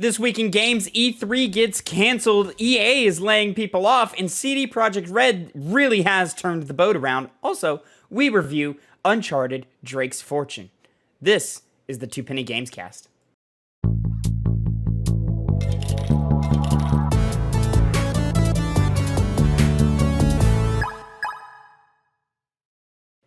This week in games, E3 gets canceled, EA is laying people off, and CD Projekt Red really has turned the boat around. Also, we review Uncharted: Drake's Fortune. This is the Two Penny Gamescast.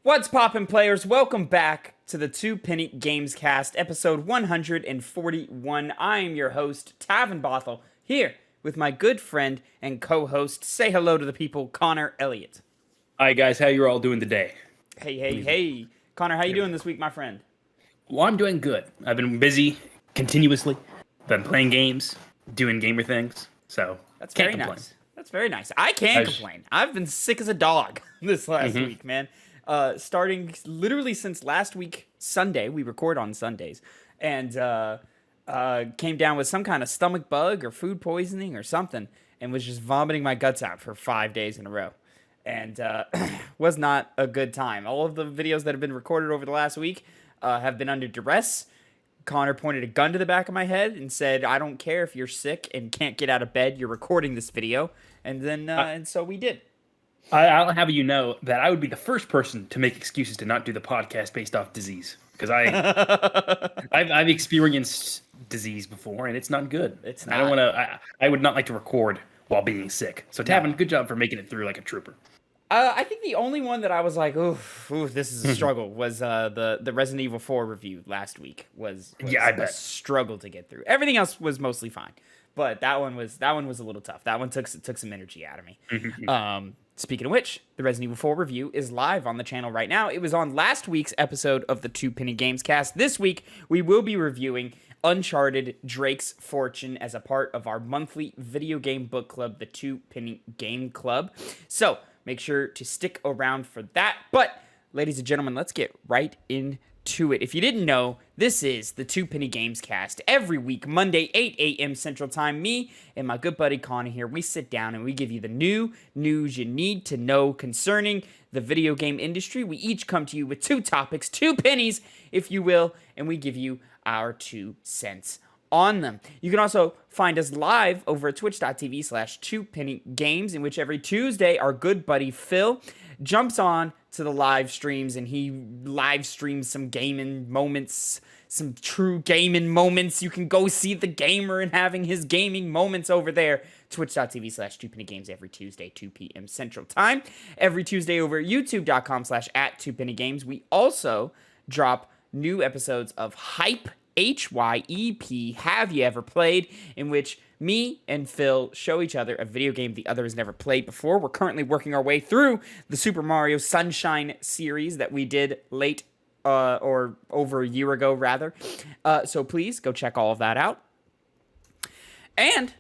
What's poppin', players? Welcome back to the Two Penny Gamescast, episode 141. I am your host, Tavin Bothel, here with my good friend and co-host. Say hello to the people, Connor Elliott. Hi guys, how you all doing today? Hey. Connor, how you doing this week, my friend? Well, I'm doing good. I've been busy continuously. Been playing games, doing gamer things, so That's can't very complain. nice. That's very nice. I can't complain. I've been sick as a dog this last week, man. Starting literally since last week, Sunday. We record on Sundays. And came down with some kind of stomach bug or food poisoning or something. And was just vomiting my guts out for 5 days in a row. And was not a good time. All of the videos that have been recorded over the last week have been under duress. Connor pointed a gun to the back of my head and said, I don't care if you're sick and can't get out of bed. You're recording this video. And then and so we did. I'll have you know that I would be the first person to make excuses to not do the podcast based off disease. Because I've experienced disease before, and it's not good. It's not. I don't want to. I would not like to record while being sick. So Tavin, good job for making it through like a trooper. I think the only one that I was like, ooh, this is a struggle was the Resident Evil 4 review last week was I bet. a struggle to get through. Everything else was mostly fine, but that one was a little tough. That one took some energy out of me. Speaking of which, the Resident Evil 4 review is live on the channel right now. It was on last week's episode of the Two Penny Gamescast. This week, we will be reviewing Uncharted: Drake's Fortune as a part of our monthly video game book club, the Two Penny Gameclub. So, make sure to stick around for that. But, ladies and gentlemen, let's get right into it. If you didn't know, this is the Two Penny Gamescast. Every week, Monday, 8 a.m. Central Time, me and my good buddy Connor here, we sit down and we give you the new news you need to know concerning the video game industry. We each come to you with two topics, two pennies, if you will, and we give you our 2 cents on them. You can also find us live over at twitch.tv/2pennygames, in which every Tuesday our good buddy Phil jumps on to the live streams and he live streams some gaming moments, some true gaming moments. You can go see the gamer and having his gaming moments over there. Twitch.tv/2pennygames every Tuesday, 2 p.m. Central Time. Every Tuesday over at youtube.com/@2pennygames. We also drop new episodes of Hype, HYEP, Have You Ever Played, in which me and Phil show each other a video game the other has never played before. We're currently working our way through the Super Mario Sunshine series that we did late or over a year ago, rather. So please go check all of that out. And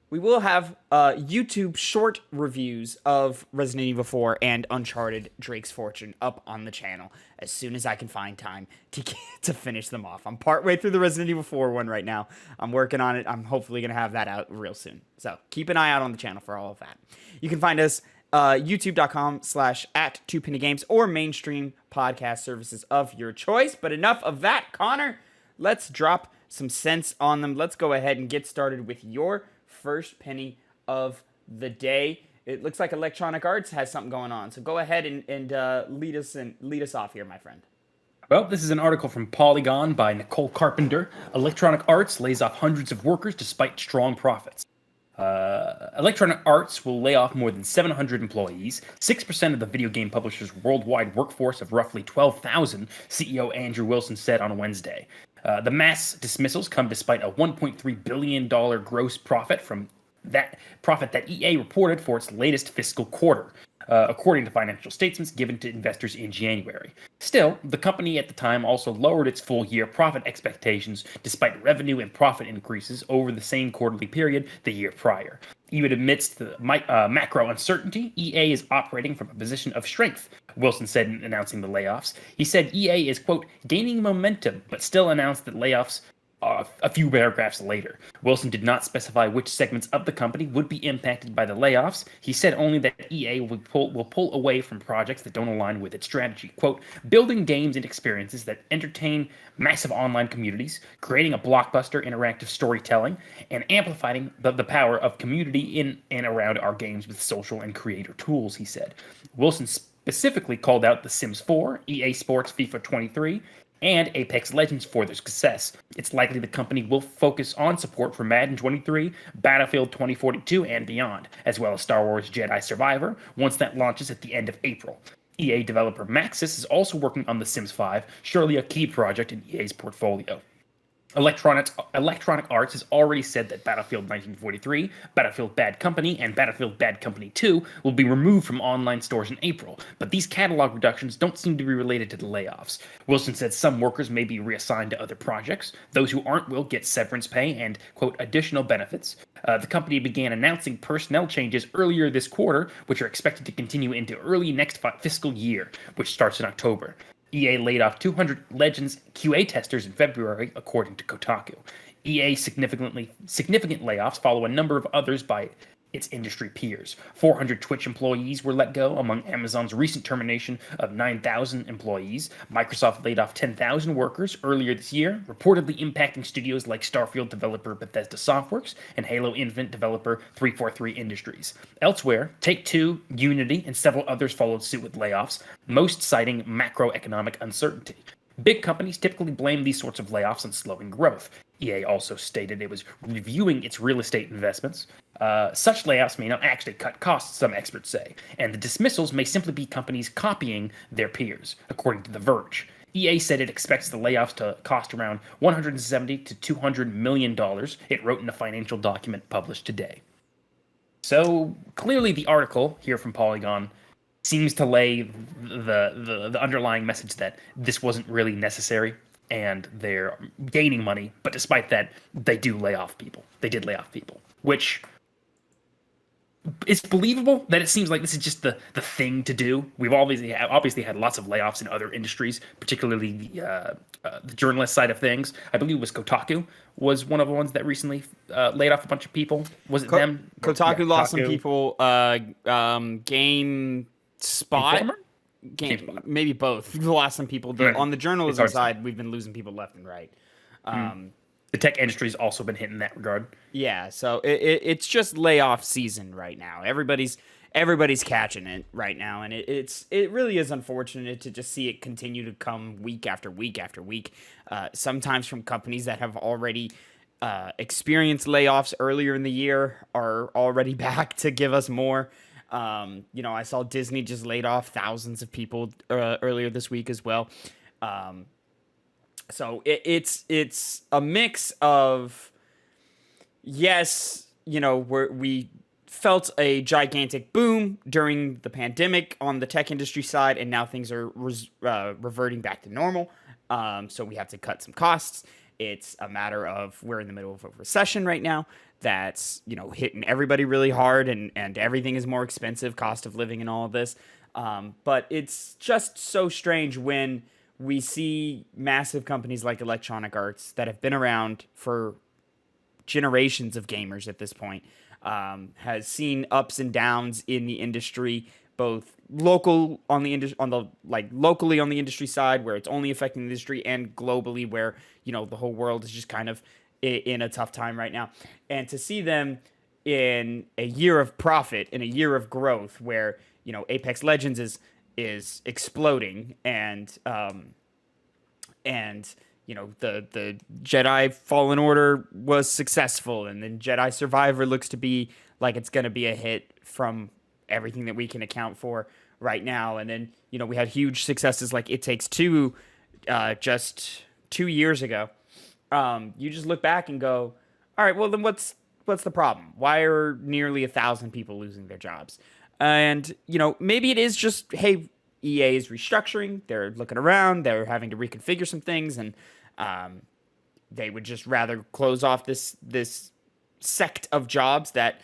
we will have YouTube short reviews of Resident Evil 4 and Uncharted: Drake's Fortune up on the channel as soon as I can find time to finish them off. I'm partway through the Resident Evil 4 one right now. I'm working on it. I'm hopefully going to have that out real soon. So keep an eye out on the channel for all of that. You can find us youtube.com/@2pennygames or mainstream podcast services of your choice. But enough of that, Connor. Let's drop some sense on them. Let's go ahead and get started with your first penny of the day. It looks like Electronic Arts has something going on, so go ahead and lead us off here, my friend. Well, this is an article from Polygon by Nicole Carpenter. Electronic Arts lays off hundreds of workers despite strong profits. Electronic Arts will lay off more than 700 employees, 6% of the video game publisher's worldwide workforce of roughly 12,000, CEO Andrew Wilson said on Wednesday. The mass dismissals come despite a $1.3 billion gross profit that EA reported for its latest fiscal quarter, according to financial statements given to investors in January. Still, the company at the time also lowered its full-year profit expectations despite revenue and profit increases over the same quarterly period the year prior. Even amidst the macro uncertainty, EA is operating from a position of strength, Wilson said in announcing the layoffs. He said EA is, quote, gaining momentum, but still announced that layoffs a few paragraphs later. Wilson did not specify which segments of the company would be impacted by the layoffs. He said only that EA will pull away from projects that don't align with its strategy. Quote, building games and experiences that entertain massive online communities, creating a blockbuster interactive storytelling, and amplifying the power of community in and around our games with social and creator tools, he said. Wilson specifically called out The Sims 4, EA Sports FIFA 23, and Apex Legends for their success. It's likely the company will focus on support for Madden 23, Battlefield 2042, and beyond, as well as Star Wars Jedi Survivor, once that launches at the end of April. EA developer Maxis is also working on The Sims 5, surely a key project in EA's portfolio. Electronic Arts has already said that Battlefield 1943, Battlefield Bad Company, and Battlefield Bad Company 2 will be removed from online stores in April, but these catalog reductions don't seem to be related to the layoffs. Wilson said some workers may be reassigned to other projects. Those who aren't will get severance pay and, quote, additional benefits. The company began announcing personnel changes earlier this quarter, which are expected to continue into early next fiscal year, which starts in October. EA laid off 200 Legends QA testers in February, according to Kotaku. EA's significant layoffs follow a number of others by its industry peers. 400 Twitch employees were let go among Amazon's recent termination of 9,000 employees. Microsoft laid off 10,000 workers earlier this year, reportedly impacting studios like Starfield developer Bethesda Softworks and Halo Infinite developer 343 Industries. Elsewhere, Take-Two, Unity, and several others followed suit with layoffs, most citing macroeconomic uncertainty. Big companies typically blame these sorts of layoffs on slowing growth. EA also stated it was reviewing its real estate investments. Such layoffs may not actually cut costs, some experts say, and the dismissals may simply be companies copying their peers, according to The Verge. EA said it expects the layoffs to cost around $170 to $200 million, it wrote in a financial document published today. So clearly the article here from Polygon seems to lay the underlying message that this wasn't really necessary and they're gaining money, but despite that, they do lay off people. They did lay off people, which is believable that it seems like this is just the thing to do. We've obviously had lots of layoffs in other industries, particularly the journalist side of things. I believe it was Kotaku was one of the ones that recently laid off a bunch of people. Was it them? Kotaku lost some people. GameSpot? Maybe both. We lost some people. On the journalism side, we've been losing people left and right. The tech industry has also been hit in that regard. Yeah, so it's just layoff season right now. Everybody's catching it right now, and it really is unfortunate to just see it continue to come week after week after week. Sometimes from companies that have already experienced layoffs earlier in the year are already back to give us more. I saw Disney just laid off thousands of people earlier this week as well. So it's a mix of, yes, we felt a gigantic boom during the pandemic on the tech industry side, and now things are reverting back to normal. So we have to cut some costs. It's a matter of we're in the middle of a recession right now that's, hitting everybody really hard, and everything is more expensive, cost of living and all of this. But it's just so strange when we see massive companies like Electronic Arts that have been around for generations of gamers at this point, has seen ups and downs in the industry, both locally on the industry side where it's only affecting the industry, and globally where, the whole world is just kind of in a tough time right now. And to see them in a year of profit, in a year of growth where, Apex Legends is exploding, and the Jedi Fallen Order was successful, and then Jedi Survivor looks to be like it's going to be a hit from everything that we can account for right now. And then, we had huge successes like It Takes Two just 2 years ago. You just look back and go, all right, well then what's the problem? Why are nearly 1,000 people losing their jobs? And, maybe it is just, hey, EA is restructuring. They're looking around. They're having to reconfigure some things, and they would just rather close off this sect of jobs that,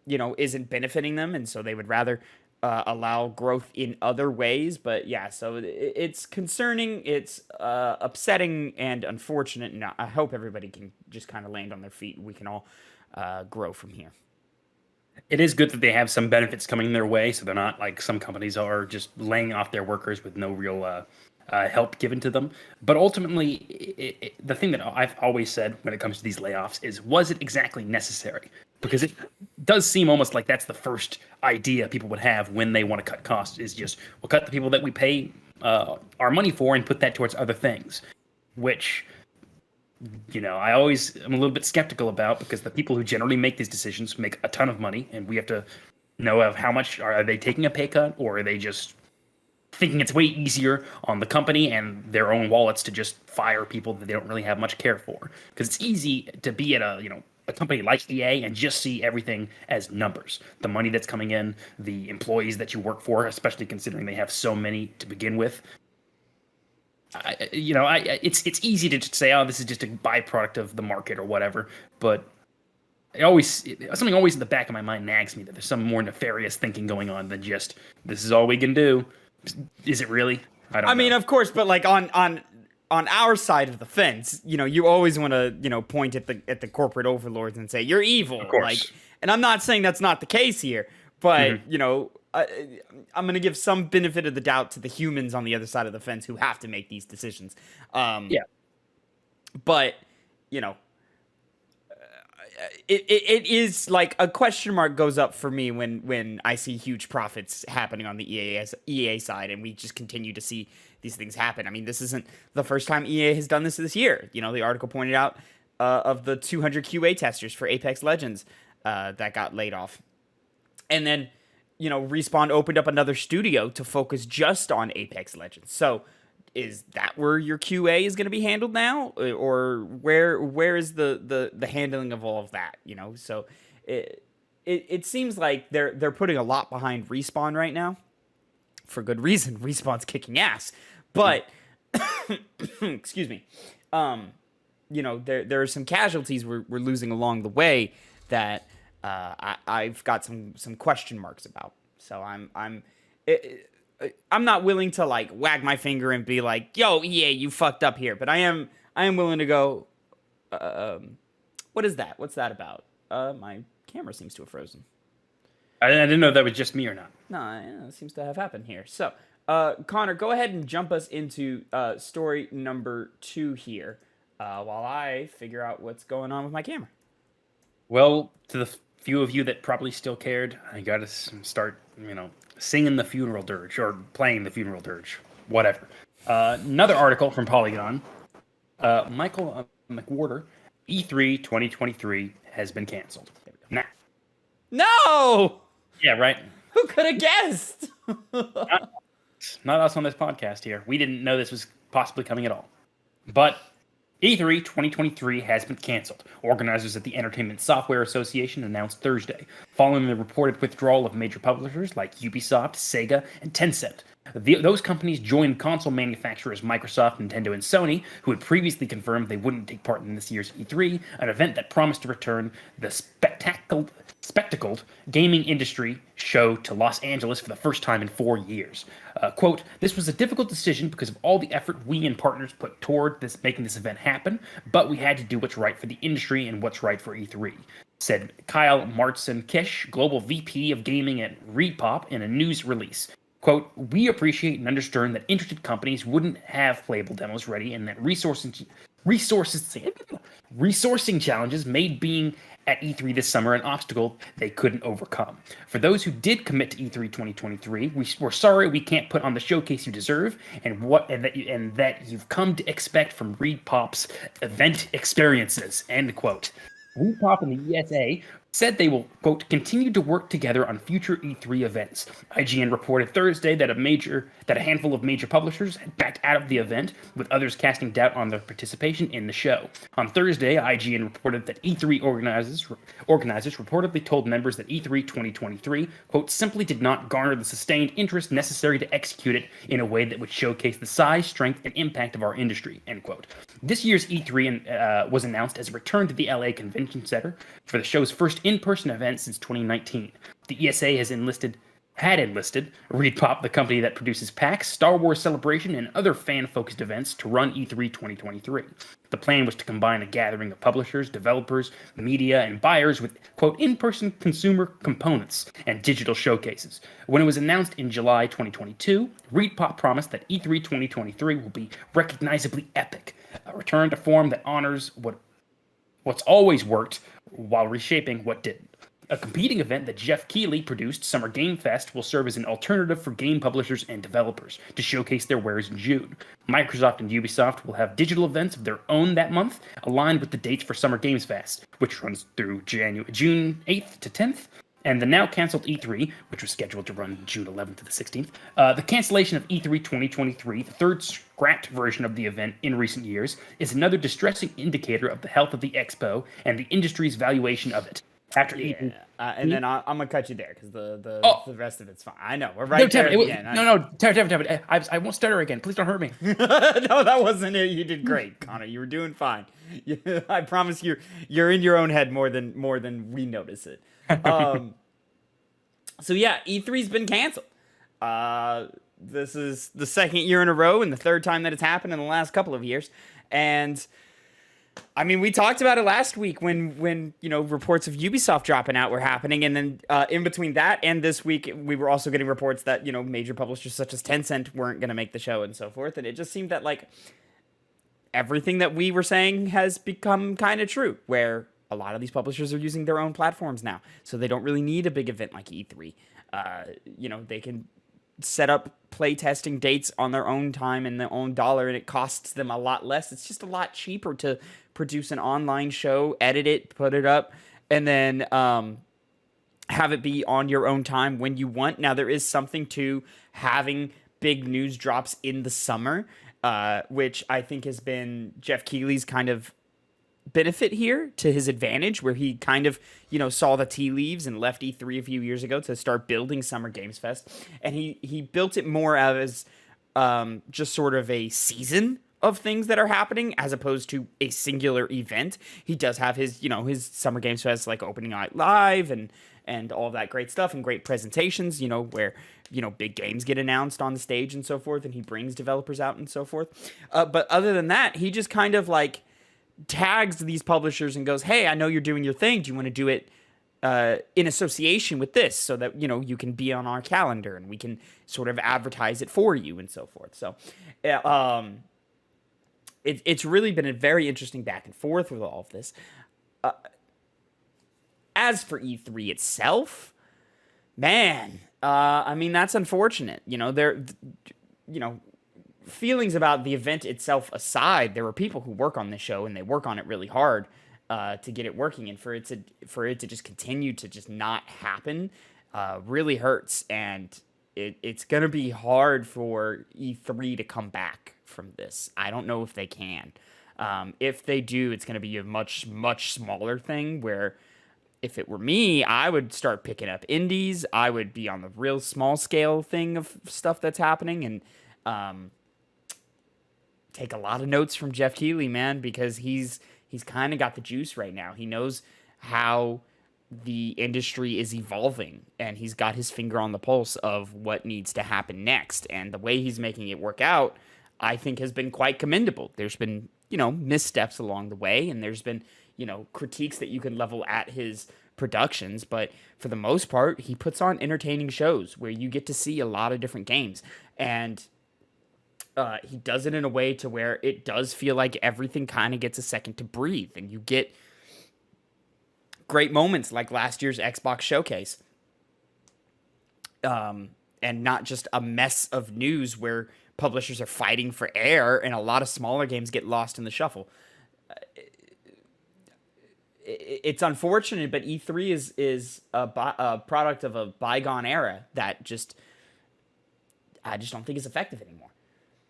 isn't benefiting them, and so they would rather allow growth in other ways. But yeah, so it's concerning, it's upsetting, and unfortunate. And I hope everybody can just kind of land on their feet, and we can all grow from here. It is good that they have some benefits coming their way, so they're not like some companies are just laying off their workers with no real help given to them. But ultimately, the thing that I've always said when it comes to these layoffs is, was it exactly necessary? Because it does seem almost like that's the first idea people would have when they want to cut costs, is just, we'll cut the people that we pay our money for and put that towards other things, which, you know, I'm a little bit skeptical about, because the people who generally make these decisions make a ton of money, and we have to know of how much are they taking a pay cut, or are they just thinking it's way easier on the company and their own wallets to just fire people that they don't really have much care for. Because it's easy to be at a company like EA and just see everything as numbers. The money that's coming in, the employees that you work for, especially considering they have so many to begin with. It's easy to just say, oh, this is just a byproduct of the market or whatever. But something always in the back of my mind nags me that there's some more nefarious thinking going on than just, this is all we can do. Is it really? I mean, of course, but like on our side of the fence, you know, you always want to, you know, point at the corporate overlords and say you're evil. Of course. Like, and I'm not saying that's not the case here, but you know, I'm going to give some benefit of the doubt to the humans on the other side of the fence who have to make these decisions. Yeah. But, you know, it is like a question mark goes up for me when I see huge profits happening on the EA side, and we just continue to see these things happen. I mean, this isn't the first time EA has done this year. You know, the article pointed out of the 200 QA testers for Apex Legends that got laid off. And then, you know, Respawn opened up another studio to focus just on Apex Legends. So is that where your QA is going to be handled now, or where is the handling of all of that? You know, so it seems like they're putting a lot behind Respawn right now, for good reason. Respawn's kicking ass, but excuse me, you know, there are some casualties we're losing along the way that I've got some question marks about. So I'm not willing to like wag my finger and be like, "Yo, EA, you fucked up here." But I am willing to go, what is that? What's that about? My camera seems to have frozen. I didn't know if that was just me or not. No, it seems to have happened here. So, Connor, go ahead and jump us into story number 2 here, while I figure out what's going on with my camera. Well, to the few of you that probably still cared, I got to start, you know, singing the funeral dirge, or playing the funeral dirge, whatever. Another article from Polygon. Michael McWhorter, E3 2023 has been canceled. Nah. No! Yeah, right. Who could have guessed? Not us on this podcast here. We didn't know this was possibly coming at all. But E3 2023 has been canceled. Organizers at the Entertainment Software Association announced Thursday, following the reported withdrawal of major publishers like Ubisoft, Sega, and Tencent. Those companies joined console manufacturers Microsoft, Nintendo, and Sony, who had previously confirmed they wouldn't take part in this year's E3, an event that promised to return the spectacled gaming industry show to Los Angeles for the first time in 4 years. Quote, "This was a difficult decision because of all the effort we and partners put toward making this event happen, but we had to do what's right for the industry and what's right for E3, said Kyle Martson-Kish, Global VP of Gaming at ReedPop, in a news release. Quote, "We appreciate and understand that interested companies wouldn't have playable demos ready, and that resourcing challenges made being at E3 this summer an obstacle they couldn't overcome. For those who did commit to E3 2023, we're sorry we can't put on the showcase you deserve and that you've come to expect from ReedPop's event experiences," end quote. ReedPop and the ESA said they will, quote, "continue to work together on future E3 events." IGN reported Thursday that a handful of major publishers had backed out of the event, with others casting doubt on their participation in the show. On Thursday, IGN reported that E3 organizers reportedly told members that E3 2023, quote, "simply did not garner the sustained interest necessary to execute it in a way that would showcase the size, strength, and impact of our industry," end quote. This year's E3 was announced as a return to the LA Convention Center for the show's first in-person event since 2019. The ESA has enlisted had enlisted ReedPop, the company that produces PAX, Star Wars Celebration, and other fan-focused events, to run E3 2023. The plan was to combine a gathering of publishers, developers, media, and buyers with, quote, in-person consumer components and digital showcases. When it was announced in July 2022, ReedPop promised that E3 2023 will be recognizably epic, a return to form that honors what's always worked while reshaping what didn't. A competing event that Jeff Keighley produced, Summer Game Fest, will serve as an alternative for game publishers and developers to showcase their wares in June. Microsoft and Ubisoft will have digital events of their own that month, aligned with the dates for Summer Games Fest, which runs through June 8th to 10th, and the now canceled E3, which was scheduled to run June 11th to the 16th. The cancellation of E3 2023, the third scrapped version of the event in recent years, is another distressing indicator of the health of the expo and the industry's valuation of it. After E3, and then I'm gonna cut you there because the rest of it's fine. I know we're right there. Tavin, I won't stutter again. Please don't hurt me. No, that wasn't it. You did great, Connor. You were doing fine. I promise you're in your own head more than we notice it. So yeah, E3's been canceled. This is the second year in a row and the third time that it's happened in the last couple of years, and I mean, we talked about it last week when reports of Ubisoft dropping out were happening, and then in between that and this week, we were also getting reports that major publishers such as Tencent weren't going to make the show and so forth, and it just seemed that like everything that we were saying has become kind of true, where a lot of these publishers are using their own platforms now, so they don't really need a big event like E3. They can set up playtesting dates on their own time and their own dollar, and it costs them a lot less. It's just a lot cheaper to produce an online show, edit it, put it up, and then have it be on your own time when you want. Now, there is something to having big news drops in the summer, which I think has been Jeff Keighley's kind of benefit here, to his advantage, where he kind of saw the tea leaves and left E3 a few years ago to start building Summer Games Fest, and he built it more as just sort of a season of things that are happening as opposed to a singular event. He does have his his Summer Games Fest, like opening night live and all of that great stuff and great presentations, where big games get announced on the stage and so forth, and he brings developers out and so forth. But other than that, he just kind of like tags these publishers and goes, hey, I know you're doing your thing. Do you want to do it in association with this, so that you can be on our calendar and we can sort of advertise it for you and so forth. So it's really been a very interesting back and forth with all of this. As for E3 itself, man, I mean, that's unfortunate. Feelings about the event itself aside, there are people who work on this show and they work on it really hard to get it working, and for it to just continue to just not happen really hurts, and it's gonna be hard for E3 to come back from this. I don't know if they can. If they do, it's gonna be a much smaller thing, where if it were me, I would start picking up indies. I would be on the real small scale thing of stuff that's happening, and take a lot of notes from Jeff Keighley, man, because he's kind of got the juice right now. He knows how the industry is evolving, and he's got his finger on the pulse of what needs to happen next. And the way he's making it work out, I think, has been quite commendable. There's been, missteps along the way, and there's been, critiques that you can level at his productions, but for the most part, he puts on entertaining shows where you get to see a lot of different games, and he does it in a way to where it does feel like everything kind of gets a second to breathe, and you get great moments like last year's Xbox showcase, and not just a mess of news where publishers are fighting for air and a lot of smaller games get lost in the shuffle. It's unfortunate, but E3 is a product of a bygone era that I just don't think is effective anymore.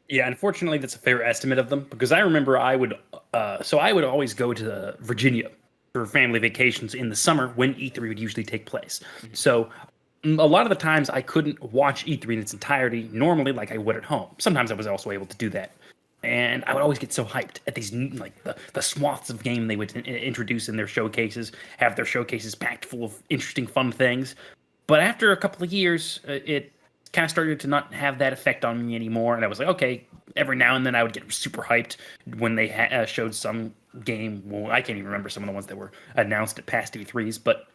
Yeah, unfortunately, that's a fair estimate of them, because I remember I would always go to Virginia for family vacations in the summer when E3 would usually take place. Mm-hmm. So a lot of the times I couldn't watch E3 in its entirety normally like I would at home. Sometimes I was also able to do that. And I would always get so hyped at these, like, the swaths of game they would introduce in their showcases, have their showcases packed full of interesting, fun things. But after a couple of years, it kind of started to not have that effect on me anymore. And I was like, okay, every now and then I would get super hyped when they showed some game. Well, I can't even remember some of the ones that were announced at past E3s, but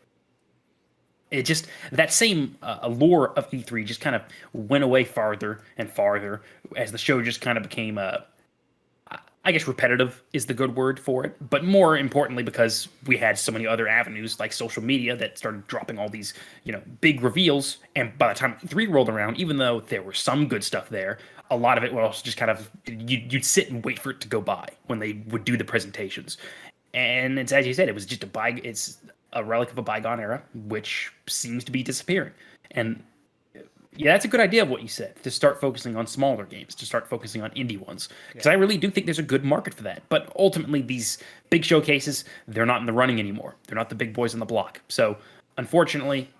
it just that same allure of E3 just kind of went away farther and farther as the show just kind of became I guess repetitive is the good word for it, but more importantly because we had so many other avenues like social media that started dropping all these, big reveals. And by the time E3 rolled around, even though there was some good stuff there, a lot of it was just kind of you'd sit and wait for it to go by when they would do the presentations. And it's as you said, it's a relic of a bygone era, which seems to be disappearing. And yeah, that's a good idea of what you said, to start focusing on smaller games, to start focusing on indie ones. Because I really do think there's a good market for that. But ultimately, these big showcases, they're not in the running anymore. They're not the big boys on the block. So, unfortunately,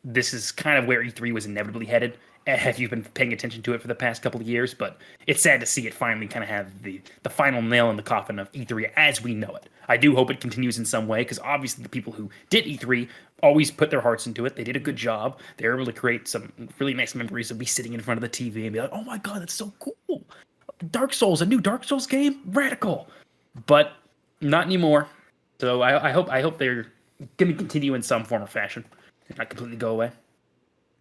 this is kind of where E3 was inevitably headed. If you've been paying attention to it for the past couple of years, but it's sad to see it finally kind of have the final nail in the coffin of E3 as we know it. I do hope it continues in some way, because obviously the people who did E3 always put their hearts into it. They did a good job. They were able to create some really nice memories of me sitting in front of the TV and be like, oh my god, that's so cool. Dark Souls, a new Dark Souls game? Radical. But not anymore. So I hope they're going to continue in some form or fashion. Not completely go away.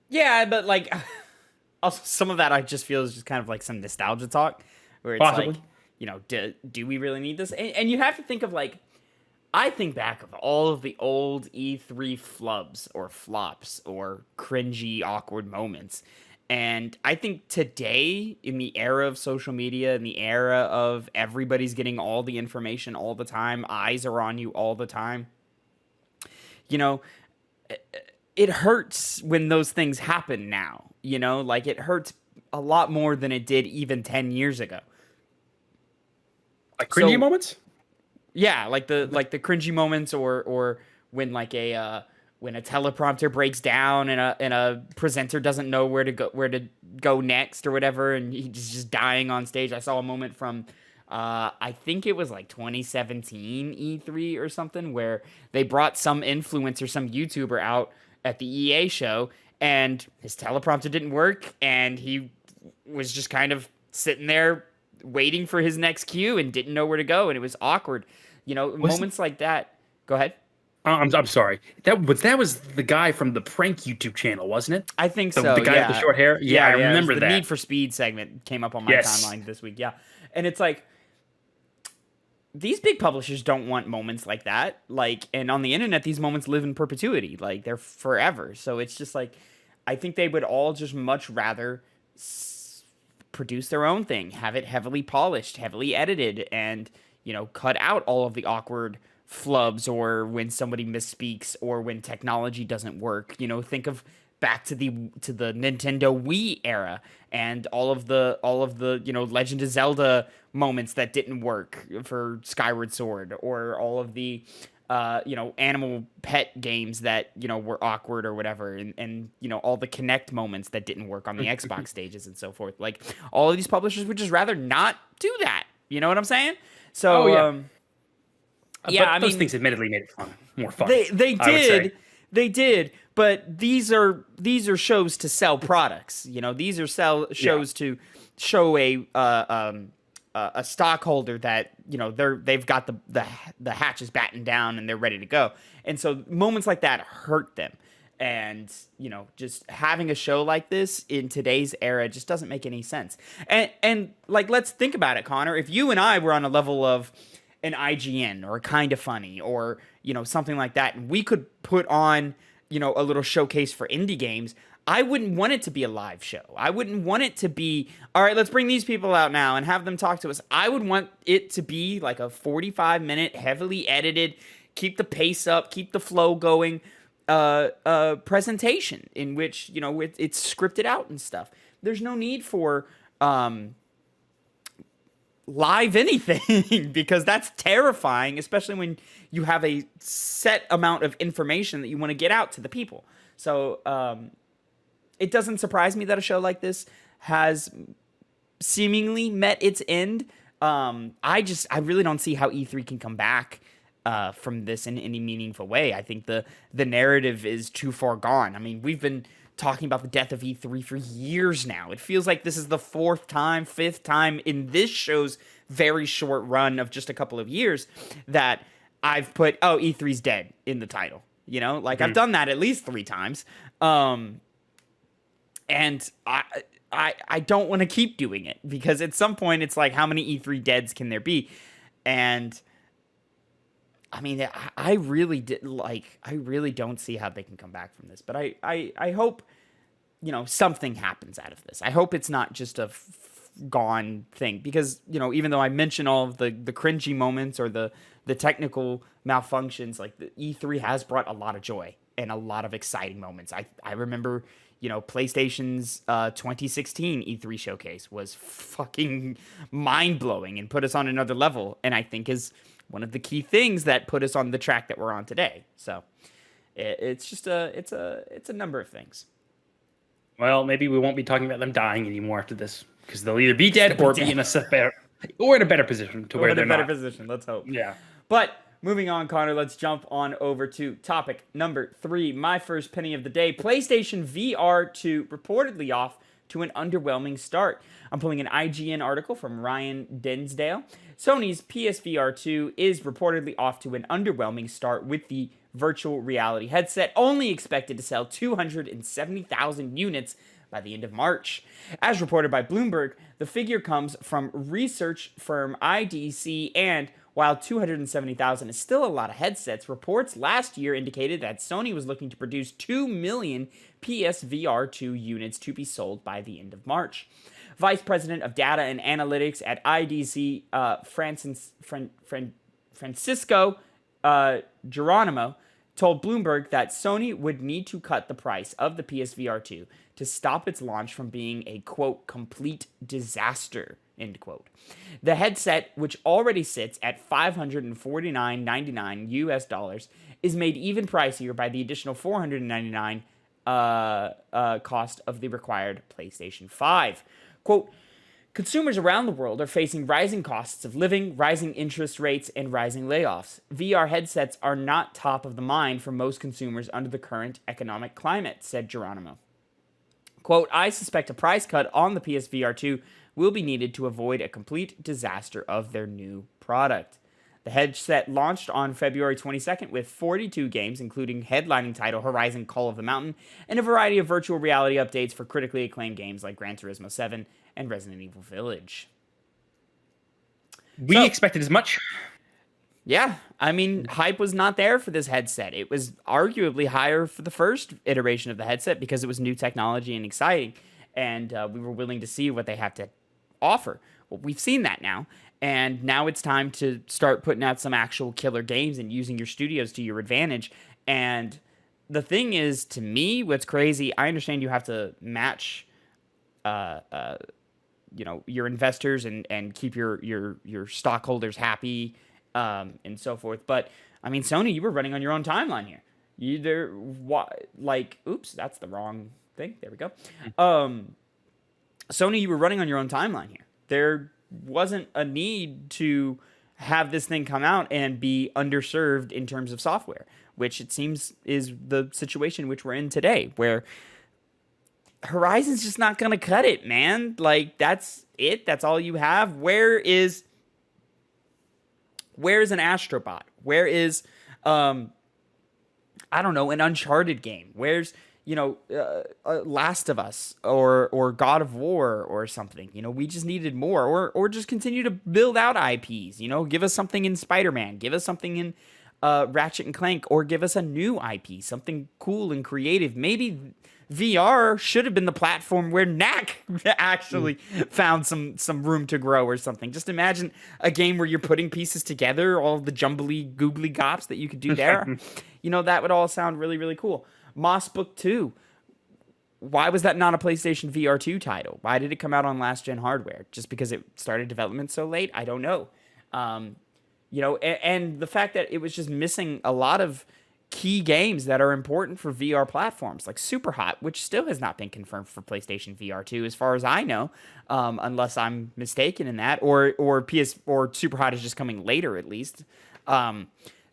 Yeah, but like also some of that I just feel is just kind of like some nostalgia talk where it's Possibly. like, do we really need this? And you have to think of like, I think back of all of the old E3 flubs or flops or cringy, awkward moments. And I think today, in the era of social media, in the era of everybody's getting all the information all the time, eyes are on you all the time, you know, it hurts when those things happen now, like it hurts a lot more than it did even 10 years ago. Like cringy So, moments? yeah, like the cringy moments or when like when a teleprompter breaks down and a presenter doesn't know where to go next or whatever, and he's just dying on stage. I saw a moment from I think it was like 2017 E3 or something where they brought some influencer, some YouTuber out at the EA show, and his teleprompter didn't work, and he was just kind of sitting there waiting for his next cue and didn't know where to go, and it was awkward. Moments like that. Go ahead. I'm sorry. That was the guy from the prank YouTube channel, wasn't it? I think The, so. the guy Yeah. with the short hair. Yeah, I It was remember the that. Need for Speed segment came up on my Yes. timeline this week. Yeah, and it's like these big publishers don't want moments like that. Like, and on the internet, these moments live in perpetuity. Like, they're forever. So it's just like, I think they would all just much rather produce their own thing, have it heavily polished, heavily edited, and cut out all of the awkward flubs or when somebody misspeaks or when technology doesn't work. Think of back to the Nintendo Wii era and all of the Legend of Zelda moments that didn't work for Skyward Sword, or all of the animal pet games that were awkward or whatever, and all the Kinect moments that didn't work on the Xbox stages and so forth. Like, all of these publishers would just rather not do that. You know what I'm saying? So Oh, yeah. yeah, but those things admittedly made it more fun. they I would say. did, but these are shows to sell products. These are shows to show a stockholder that they've got the hatches battened down and they're ready to go. And so moments like that hurt them. And just having a show like this in today's era just doesn't make any sense. And like, let's think about it, Connor. If you and I were on a level of an IGN or Kind of Funny or something like that, and we could put on a little showcase for indie games, I wouldn't want it to be a live show. I wouldn't want it to be, all right, let's bring these people out now and have them talk to us. I would want it to be like a 45-minute, heavily edited, keep the pace up, keep the flow going presentation in which it's scripted out and stuff. There's no need for live anything because that's terrifying, especially when you have a set amount of information that you want to get out to the people. So it doesn't surprise me that a show like this has seemingly met its end. I really don't see how E3 can come back from this in any meaningful way. I think the narrative is too far gone. I mean, we've been talking about the death of E3 for years now. It feels like this is the fifth time in this show's very short run of just a couple of years that I've put, oh, E3's dead in the title. You know, like I've done that at least 3 times. And I don't want to keep doing it because at some point it's like, how many E3 deads can there be? And I mean, I really don't see how they can come back from this, but I hope, you know, something happens out of this. I hope it's not just a gone thing because, you know, even though I mention all of the cringy moments or the technical malfunctions, like the E3 has brought a lot of joy and a lot of exciting moments. I remember, you know, PlayStation's 2016 E3 showcase was fucking mind-blowing and put us on another level, and I think is one of the key things that put us on the track that we're on today. So it's just it's a number of things. Well, maybe we won't be talking about them dying anymore after this because they'll either be dead or be in a better or in a better position to where they're not. Position. Let's hope. Yeah. But moving on, Connor, let's jump on over to topic number 3. My first penny of the day: PlayStation VR2 reportedly off to an underwhelming start. I'm pulling an IGN article from Ryan Densdale. Sony's PSVR2 is reportedly off to an underwhelming start with the virtual reality headset only expected to sell 270,000 units by the end of March. As reported by Bloomberg, the figure comes from research firm IDC, and while 270,000 is still a lot of headsets, reports last year indicated that Sony was looking to produce 2 million PSVR2 units to be sold by the end of March. Vice President of Data and Analytics at IDC, Francisco Geronimo, told Bloomberg that Sony would need to cut the price of the PSVR2 to stop its launch from being a, quote, complete disaster, end quote. The headset, which already sits at $549.99 US, is made even pricier by the additional $499 cost of the required PlayStation 5. Quote, consumers around the world are facing rising costs of living, rising interest rates, and rising layoffs. VR headsets are not top of the mind for most consumers under the current economic climate, said Geronimo. Quote, I suspect a price cut on the PSVR2 will be needed to avoid a complete disaster of their new product. The headset launched on February 22nd with 42 games, including headlining title Horizon Call of the Mountain, and a variety of virtual reality updates for critically acclaimed games like Gran Turismo 7 and Resident Evil Village. We expected as much. Yeah, I mean, hype was not there for this headset. It was arguably higher for the first iteration of the headset because it was new technology and exciting, and we were willing to see what they have to offer. Well, we've seen that now. And now it's time to start putting out some actual killer games and using your studios to your advantage. And the thing is, to me, what's crazy, I understand you have to match, your investors and keep your stockholders happy, and so forth. But I mean, Sony, you were running on your own timeline here. Oops, that's the wrong thing. There we go. Sony, you were running on your own timeline here. There wasn't a need to have this thing come out and be underserved in terms of software, which it seems is the situation which we're in today, where Horizon's just not going to cut it, man. Like, that's it. That's all you have. Where is an Astrobot? Where is, I don't know, an Uncharted game? Where's, Last of Us or God of War or something? We just needed more, or just continue to build out IPs. Give us something in Spider-Man, give us something in Ratchet and Clank, or give us a new IP, something cool and creative. Maybe VR should have been the platform where Knack actually found some room to grow or something. Just imagine a game where you're putting pieces together, all the jumbly, googly gops that you could do there. That would all sound really, really cool. Moss Book 2. Why was that not a PlayStation VR 2 title? Why did it come out on last-gen hardware? Just because it started development so late? I don't know. And the fact that it was just missing a lot of key games that are important for VR platforms, like Superhot, which still has not been confirmed for PlayStation VR 2, as far as I know, unless I'm mistaken in that, or Superhot is just coming later, at least.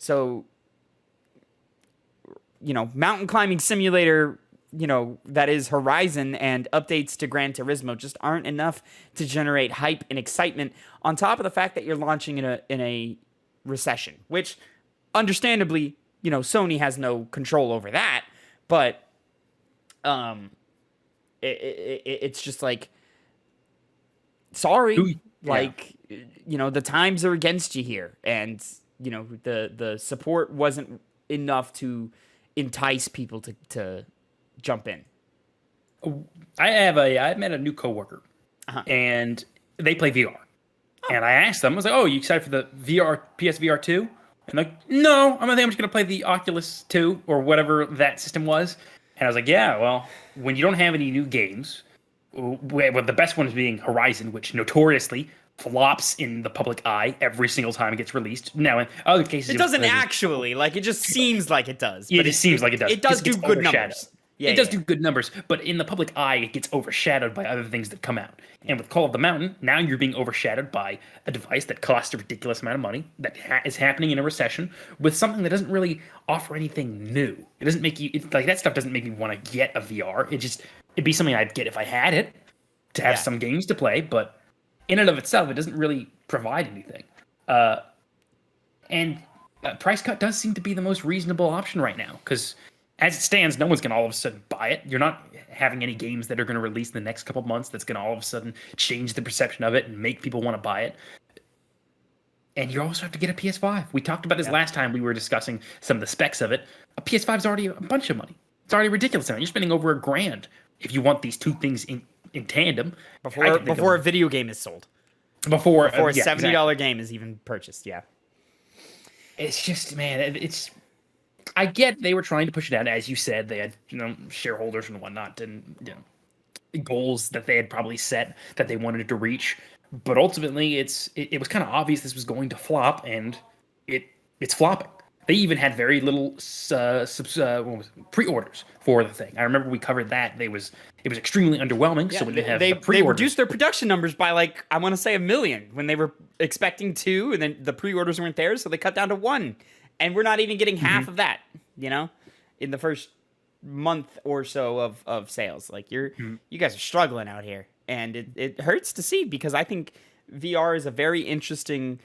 So, mountain climbing simulator, that is Horizon, and updates to Gran Turismo just aren't enough to generate hype and excitement, on top of the fact that you're launching in a recession, which understandably, Sony has no control over that, but it's just like, sorry, like, the times are against you here, and the support wasn't enough to entice people to jump in. I met a new coworker, and they play VR, and I asked them, I was like, "Oh, you excited for the PSVR2?" And like, "No, I'm just gonna play the Oculus 2 or whatever that system was." And I was like, "Yeah, well, when you don't have any new games, well, the best one is being Horizon, which notoriously flops in the public eye every single time it gets released. Now, in other cases, it doesn't actually. Like, it just seems like it does. But it seems like it does. It does do good numbers. Yeah, it does do good numbers, but in the public eye, it gets overshadowed by other things that come out. And with Call of the Mountain, now you're being overshadowed by a device that costs a ridiculous amount of money, that is happening in a recession, with something that doesn't really offer anything new. It doesn't make you, like, that stuff doesn't make me want to get a VR. It'd be something I'd get if I had it, to have some games to play, but in and of itself, it doesn't really provide anything. And price cut does seem to be the most reasonable option right now, because as it stands, no one's going to all of a sudden buy it. You're not having any games that are going to release in the next couple of months that's going to all of a sudden change the perception of it and make people want to buy it. And you also have to get a PS5. We talked about this last time we were discussing some of the specs of it. A PS5 is already a bunch of money. It's already ridiculous amount. You're spending over $1,000 if you want these two things in tandem. Before a video game is sold. Before a $70 game is even purchased, It's just, man, I get they were trying to push it out, as you said. They had, shareholders and whatnot, and goals that they had probably set that they wanted to reach. But ultimately, it was kind of obvious this was going to flop, and it's flopping. They even had very little pre-orders for the thing. I remember we covered that. It was extremely underwhelming. Yeah, so when they reduced their production numbers by, like, I want to say 1 million when they were expecting 2, and then the pre-orders weren't there, so they cut down to 1. And we're not even getting half of that, in the first month or so of sales. Like, you guys are struggling out here, and it hurts to see, because I think VR is a very interesting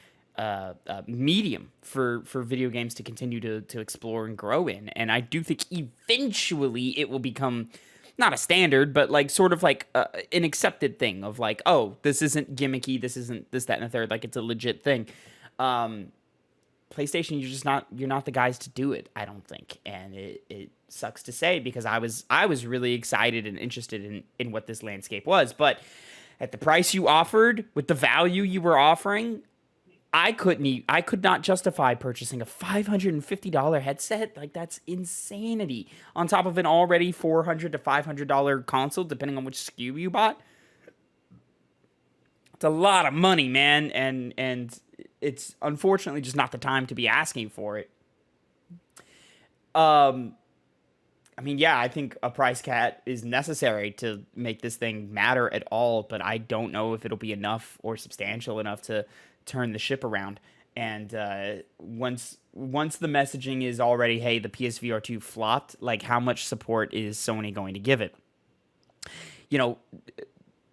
medium for video games to continue to explore and grow in. And I do think eventually it will become not a standard, but like sort of like an accepted thing of like, oh, this isn't gimmicky, this isn't this, that, and the third. Like, it's a legit thing. PlayStation, you're not the guys to do it, I don't think. And it sucks to say, because I was really excited and interested in what this landscape was. But at the price you offered, with the value you were offering, I could not justify purchasing a $550 headset. Like, that's insanity. On top of an already $400 to $500 console, depending on which SKU you bought. It's a lot of money, man, and it's unfortunately just not the time to be asking for it. I think a price cut is necessary to make this thing matter at all, but I don't know if it'll be enough or substantial enough to turn the ship around. And once the messaging is already, hey, the PSVR2 flopped, like, how much support is Sony going to give it?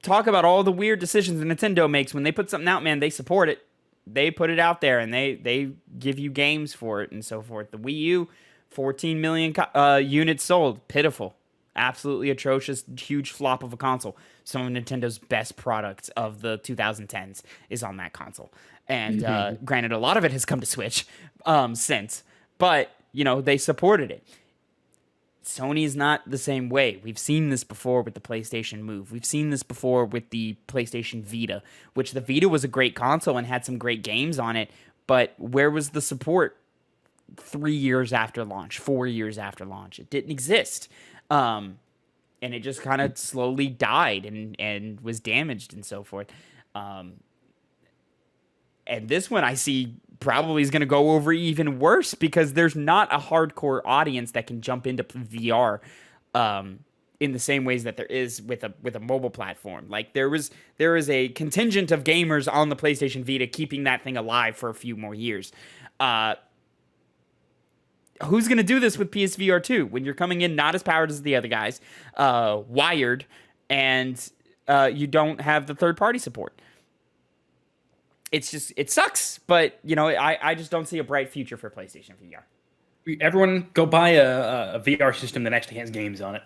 Talk about all the weird decisions Nintendo makes. When they put something out, man, they support it. They put it out there, and they give you games for it and so forth. The Wii U, 14 million units sold. Pitiful. Absolutely atrocious, huge flop of a console. Some of Nintendo's best products of the 2010s is on that console. And granted, a lot of it has come to Switch since. But, they supported it. Sony is not the same way. We've seen this before with the PlayStation Move. We've seen this before with the PlayStation Vita, which the Vita was a great console and had some great games on it. But where was the support 3 years after launch, 4 years after launch? It didn't exist. And it just kind of slowly died and was damaged and so forth. And this one I see probably is going to go over even worse, because there's not a hardcore audience that can jump into VR in the same ways that there is with a mobile platform. Like, there is a contingent of gamers on the PlayStation Vita keeping that thing alive for a few more years. who's going to do this with PSVR2 when you're coming in not as powered as the other guys, wired, and you don't have the third-party support? It sucks, but I just don't see a bright future for PlayStation VR. Everyone go buy a VR system that actually has games on it.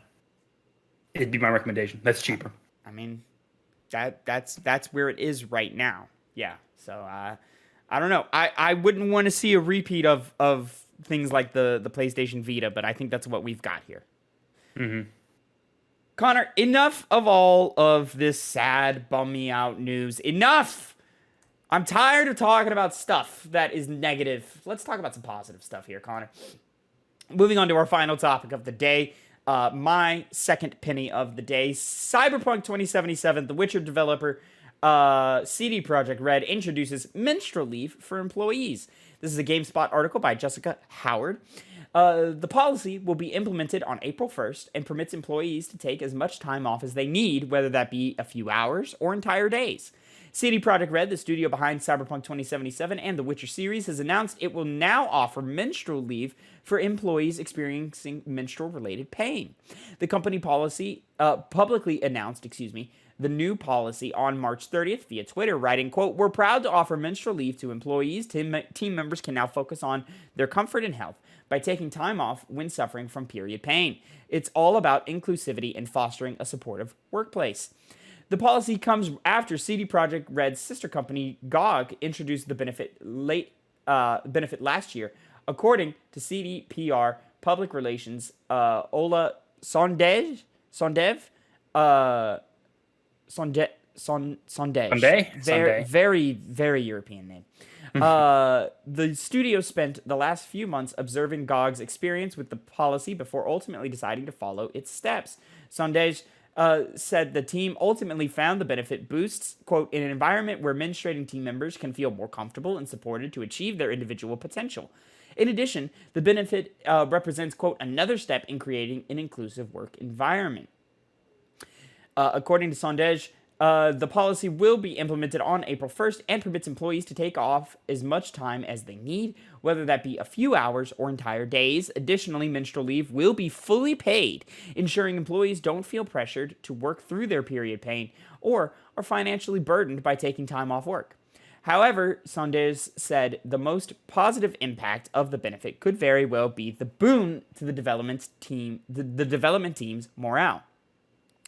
It'd be my recommendation. That's cheaper. I mean, that's where it is right now. Yeah. So I don't know. I wouldn't want to see a repeat of things like the PlayStation Vita, but I think that's what we've got here. Mm-hmm. Connor, enough of all of this sad, bum me out news. Enough! I'm tired of talking about stuff that is negative. Let's talk about some positive stuff here, Connor. Moving on to our final topic of the day. My second penny of the day. Cyberpunk 2077, The Witcher developer CD Projekt Red introduces menstrual leave for employees. This is a GameSpot article by Jessica Howard. The policy will be implemented on April 1st and permits employees to take as much time off as they need, whether that be a few hours or entire days. CD Projekt Red, the studio behind Cyberpunk 2077 and the Witcher series, has announced it will now offer menstrual leave for employees experiencing menstrual-related pain. The company publicly announced, the new policy on March 30th via Twitter, writing, quote, "We're proud to offer menstrual leave to employees. Team members can now focus on their comfort and health by taking time off when suffering from period pain. It's all about inclusivity and fostering a supportive workplace." The policy comes after CD Projekt Red's sister company, GOG, introduced the benefit last year. According to CDPR public relations, Ola Sondev, very, very European name. The studio spent the last few months observing GOG's experience with the policy before ultimately deciding to follow its steps. Sondej said the team ultimately found the benefit boosts, quote, "in an environment where menstruating team members can feel more comfortable and supported to achieve their individual potential. In addition, the benefit represents, quote, another step in creating an inclusive work environment." According to Sondej, the policy will be implemented on April 1st and permits employees to take off as much time as they need, whether that be a few hours or entire days. Additionally, menstrual leave will be fully paid, ensuring employees don't feel pressured to work through their period pain or are financially burdened by taking time off work. However, Sondez said the most positive impact of the benefit could very well be the boon to the development team's morale.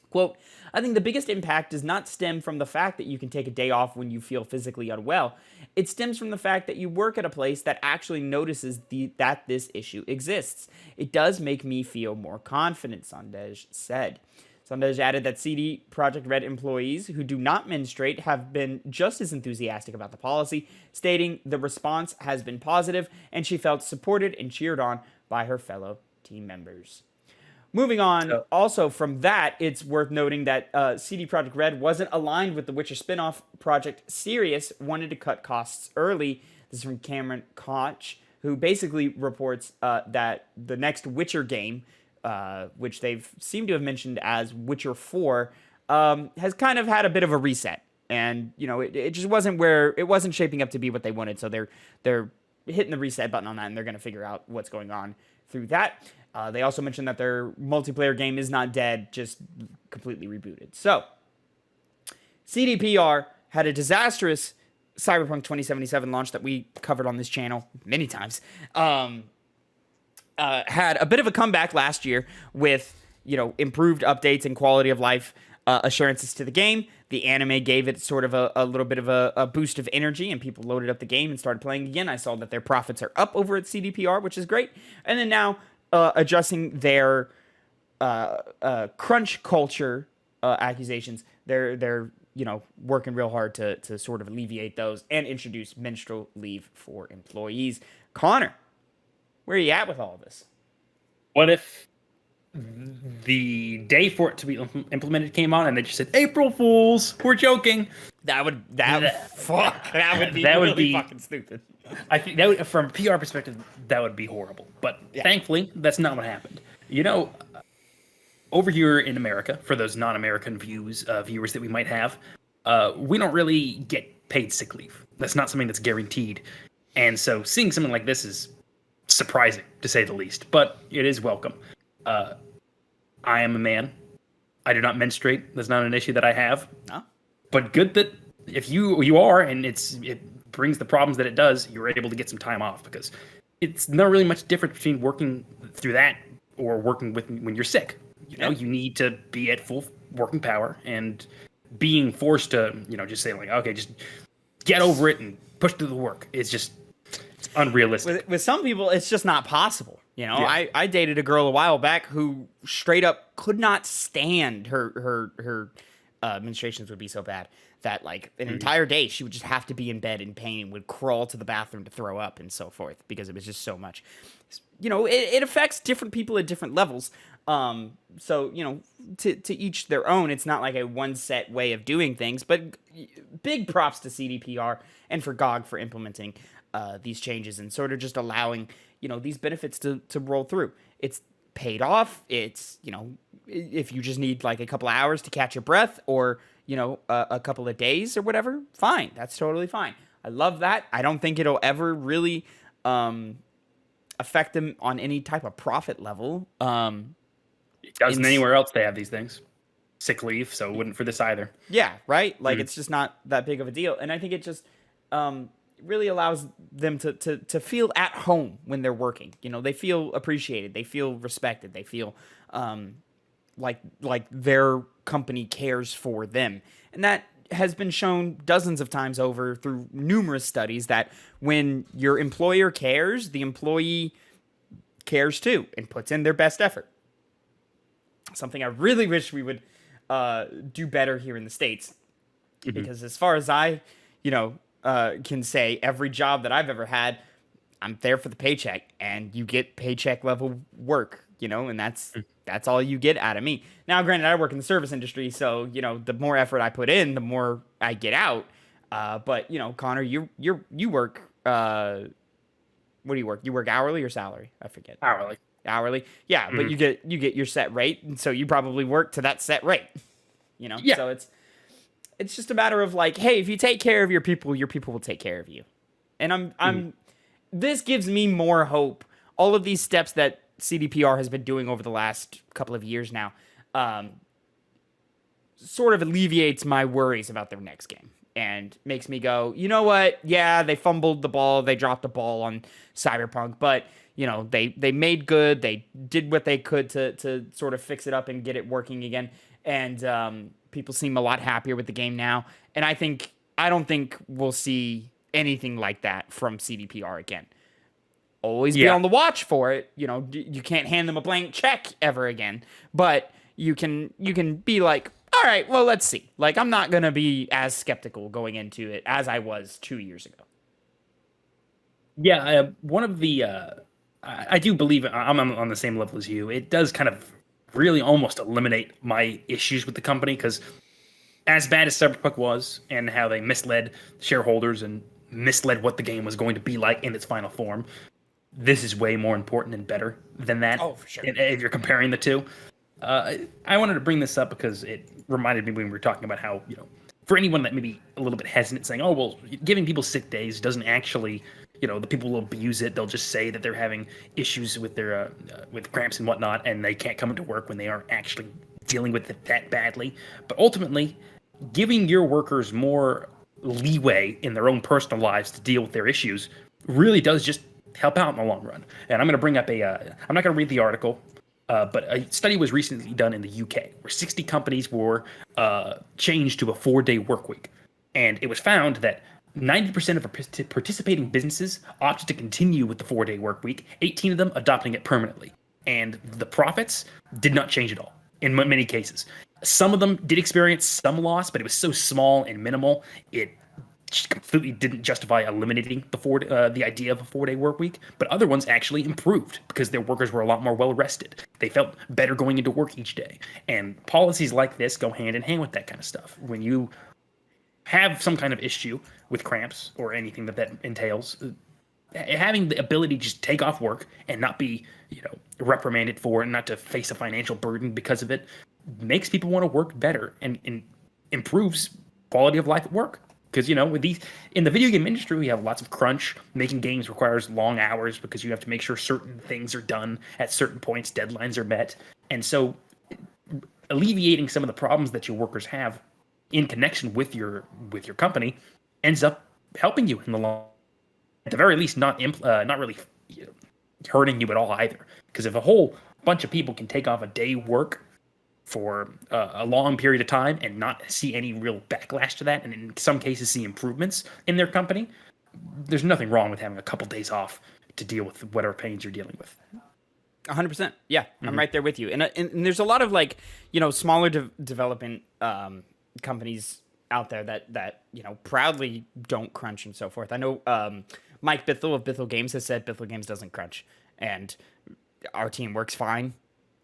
Quote, "I think the biggest impact does not stem from the fact that you can take a day off when you feel physically unwell. It stems from the fact that you work at a place that actually notices that this issue exists. It does make me feel more confident," Sondej said. Sondej added that CD Projekt Red employees who do not menstruate have been just as enthusiastic about the policy, stating the response has been positive and she felt supported and cheered on by her fellow team members. Moving on, also from that, it's worth noting that CD Projekt Red wasn't aligned with the Witcher spin-off project. Sirius wanted to cut costs early. This is from Cameron Koch, who basically reports that the next Witcher game, which they've seemed to have mentioned as Witcher 4, has kind of had a bit of a reset. And, it just wasn't shaping up to be what they wanted. So they're hitting the reset button on that, and they're going to figure out what's going on through that. They also mentioned that their multiplayer game is not dead, just completely rebooted. So, CDPR had a disastrous Cyberpunk 2077 launch that we covered on this channel many times. Had a bit of a comeback last year with, improved updates and quality of life assurances to the game. The anime gave it sort of a little bit of a boost of energy, and people loaded up the game and started playing again. I saw that their profits are up over at CDPR, which is great. And then now, addressing their crunch culture accusations, they're working real hard to sort of alleviate those and introduce menstrual leave for employees. Connor, where are you at with all of this? What if the day for it to be implemented came on and they just said, "April Fools, we're joking"? That would be really fucking stupid. I think that would, from a PR perspective, that would be horrible. But thankfully, that's not what happened. Over here in America, for those non-American viewers that we might have, we don't really get paid sick leave. That's not something that's guaranteed. And so seeing something like this is surprising, to say the least, but it is welcome. I am a man. I do not menstruate. That's not an issue that I have. No? But good that if you are, and it brings the problems that it does, you're able to get some time off, because it's not really much difference between working through that or working with when you're sick. You know, you need to be at full working power, and being forced to, just say like, okay, just get over it and push through the work. It's unrealistic. With some people, it's just not possible. Yeah. I dated a girl a while back who straight up could not stand her menstruations would be so bad that like an entire day she would just have to be in bed in pain, would crawl to the bathroom to throw up and so forth, because it was just so much. It affects different people at different levels. So, to each their own. It's not like a one set way of doing things, but big props to CDPR and for GOG for implementing these changes and sort of just allowing, these benefits to roll through. It's paid off. It's, if you just need like a couple hours to catch your breath, or, a couple of days or whatever, fine. That's totally fine. I love that. I don't think it'll ever really affect them on any type of profit level. It doesn't anywhere else they have these things. Sick leave, so it wouldn't for this either. Yeah, right? Like, it's just not that big of a deal. And I think it just really allows them to feel at home when they're working. They feel appreciated. They feel respected. They feel like their company cares for them. And that has been shown dozens of times over through numerous studies, that when your employer cares, the employee cares too and puts in their best effort. Something I really wish we would do better here in the States. Because as far as I, can say, every job that I've ever had, I'm there for the paycheck, and you get paycheck level work, and that's all you get out of me. Now, granted, I work in the service industry, so, the more effort I put in, the more I get out. But, Connor, you work, what do you work? You work hourly or salary? I forget. Hourly. Yeah, but you get your set rate, and so you probably work to that set rate. Yeah. So it's just a matter of like, hey, if you take care of your people will take care of you. And I'm this gives me more hope. All of these steps that CDPR has been doing over the last couple of years now sort of alleviates my worries about their next game, and makes me go, you know what? Yeah, they fumbled the ball. They dropped the ball on Cyberpunk, but they made good. They did what they could to sort of fix it up and get it working again. And people seem a lot happier with the game now. And I don't think we'll see anything like that from CDPR again. Always be on the watch for it. You can't hand them a blank check ever again, but you can be like, all right, well, let's see. Like, I'm not going to be as skeptical going into it as I was 2 years ago. Yeah, one of the I do believe I'm on the same level as you. It does kind of really almost eliminate my issues with the company, because as bad as Cyberpunk was, and how they misled shareholders and misled what the game was going to be like in its final form, this is way more important and better than that. Oh, for sure. If you're comparing the two. I wanted to bring this up because it reminded me when we were talking about how, for anyone that may be a little bit hesitant, saying, oh, well, giving people sick days doesn't actually, the people will abuse it. They'll just say that they're having issues with their with cramps and whatnot, and they can't come into work when they aren't actually dealing with it that badly. But ultimately, giving your workers more leeway in their own personal lives to deal with their issues really does just help out in the long run. And I'm going to bring up I'm not going to read the article, but a study was recently done in the UK where 60 companies were changed to a 4-day work week. And it was found that 90% of participating businesses opted to continue with the 4-day work week, 18 of them adopting it permanently. And the profits did not change at all in many cases. Some of them did experience some loss, but it was so small and minimal, it just completely didn't justify eliminating the idea of a 4-day work week. But other ones actually improved because their workers were a lot more well rested. They felt better going into work each day. And policies like this go hand in hand with that kind of stuff. When you have some kind of issue with cramps or anything that entails, having the ability to just take off work and not be, reprimanded for it, and not to face a financial burden because of it, makes people want to work better and improves quality of life at work. Because, with these in the video game industry, we have lots of crunch. Making games requires long hours because you have to make sure certain things are done at certain points, deadlines are met. And so alleviating some of the problems that your workers have in connection with your company ends up helping you in the long, at the very least, not really hurting you at all either. Because if a whole bunch of people can take off a day work for a long period of time and not see any real backlash to that, and in some cases see improvements in their company, there's nothing wrong with having a couple days off to deal with whatever pains you're dealing with. 100%. Yeah, I'm right there with you. And there's a lot of smaller development companies out there that proudly don't crunch and so forth. I know Mike Bithell of Bithell Games has said Bithell Games doesn't crunch, and our team works fine.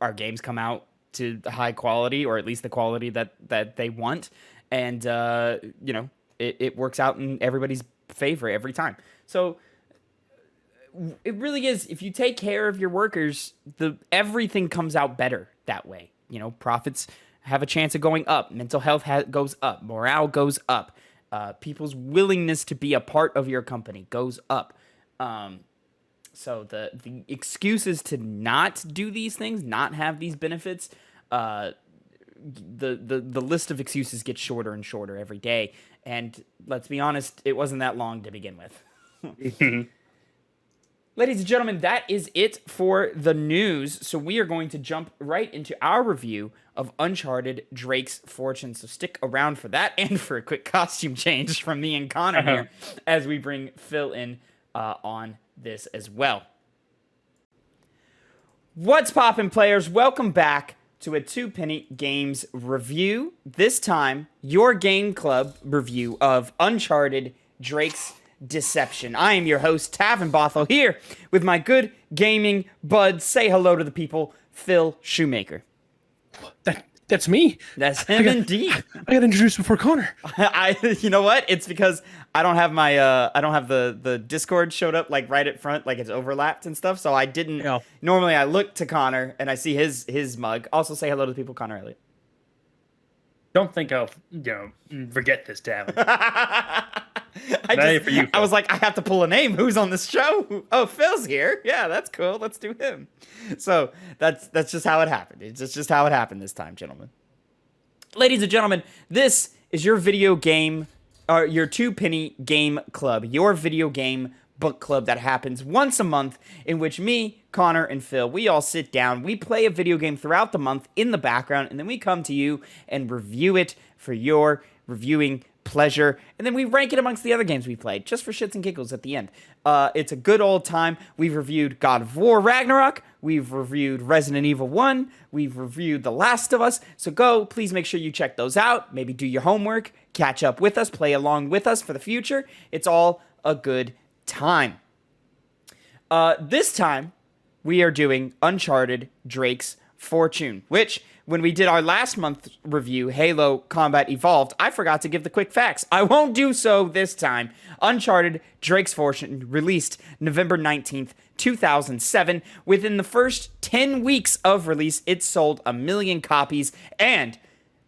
Our games come out to high quality, or at least the quality that they want, and it works out in everybody's favor every time. So it really is, if you take care of your workers, everything comes out better that way. Profits have a chance of going up, mental health goes up, morale goes up, people's willingness to be a part of your company goes up. So the excuses to not do these things, not have these benefits, the list of excuses gets shorter and shorter every day. And let's be honest, it wasn't that long to begin with. Ladies and gentlemen, that is it for the news. So we are going to jump right into our review of Uncharted Drake's Fortune. So stick around for that and for a quick costume change from me and Connor here as we bring Phil in on this as well. What's poppin', players? Welcome back to a Two Penny Games review. This time, your Game Club review of Uncharted Drake's Deception. I am your host, Tavin Bothel, here with my good gaming bud. Say hello to the people, Phil Shoemaker. That's me. That's him indeed. I got introduced before Connor. You know what? It's because I don't have my I don't have the Discord showed up like right at front, like it's overlapped and stuff. So I didn't. Yeah. Normally I look to Connor and I see his mug. Also say hello to the people, Connor Elliott. Don't think I'll forget this, Tavin. I was like, I have to pull a name. Who's on this show? Oh, Phil's here. Yeah, that's cool. Let's do him. So that's just how it happened. It's just how it happened this time, gentlemen. Ladies and gentlemen, this is your video game, or your Two Penny Game Club, your video game book club that happens once a month, in which me, Connor, and Phil, we all sit down, we play a video game throughout the month in the background, and then we come to you and review it for your reviewing pleasure, and then we rank it amongst the other games we played, just for shits and giggles at the end. It's a good old time. We've reviewed God of War Ragnarok, we've reviewed Resident Evil 1, we've reviewed The Last of Us, so please make sure you check those out, maybe do your homework, catch up with us, play along with us for the future. It's all a good time. This time, we are doing Uncharted Drake's Fortune, which, when we did our last month review, Halo Combat Evolved, I forgot to give the quick facts. I won't do so this time. Uncharted Drake's Fortune released November 19th, 2007. Within the first 10 weeks of release, it sold 1 million copies and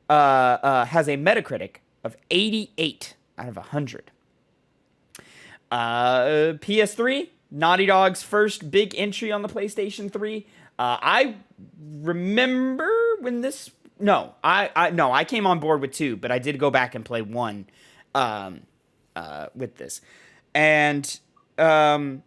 has a Metacritic of 88 out of 100. PS3, Naughty Dog's first big entry on the PlayStation 3. I remember when this... No, I came on board with 2, but I did go back and play 1 with this. And to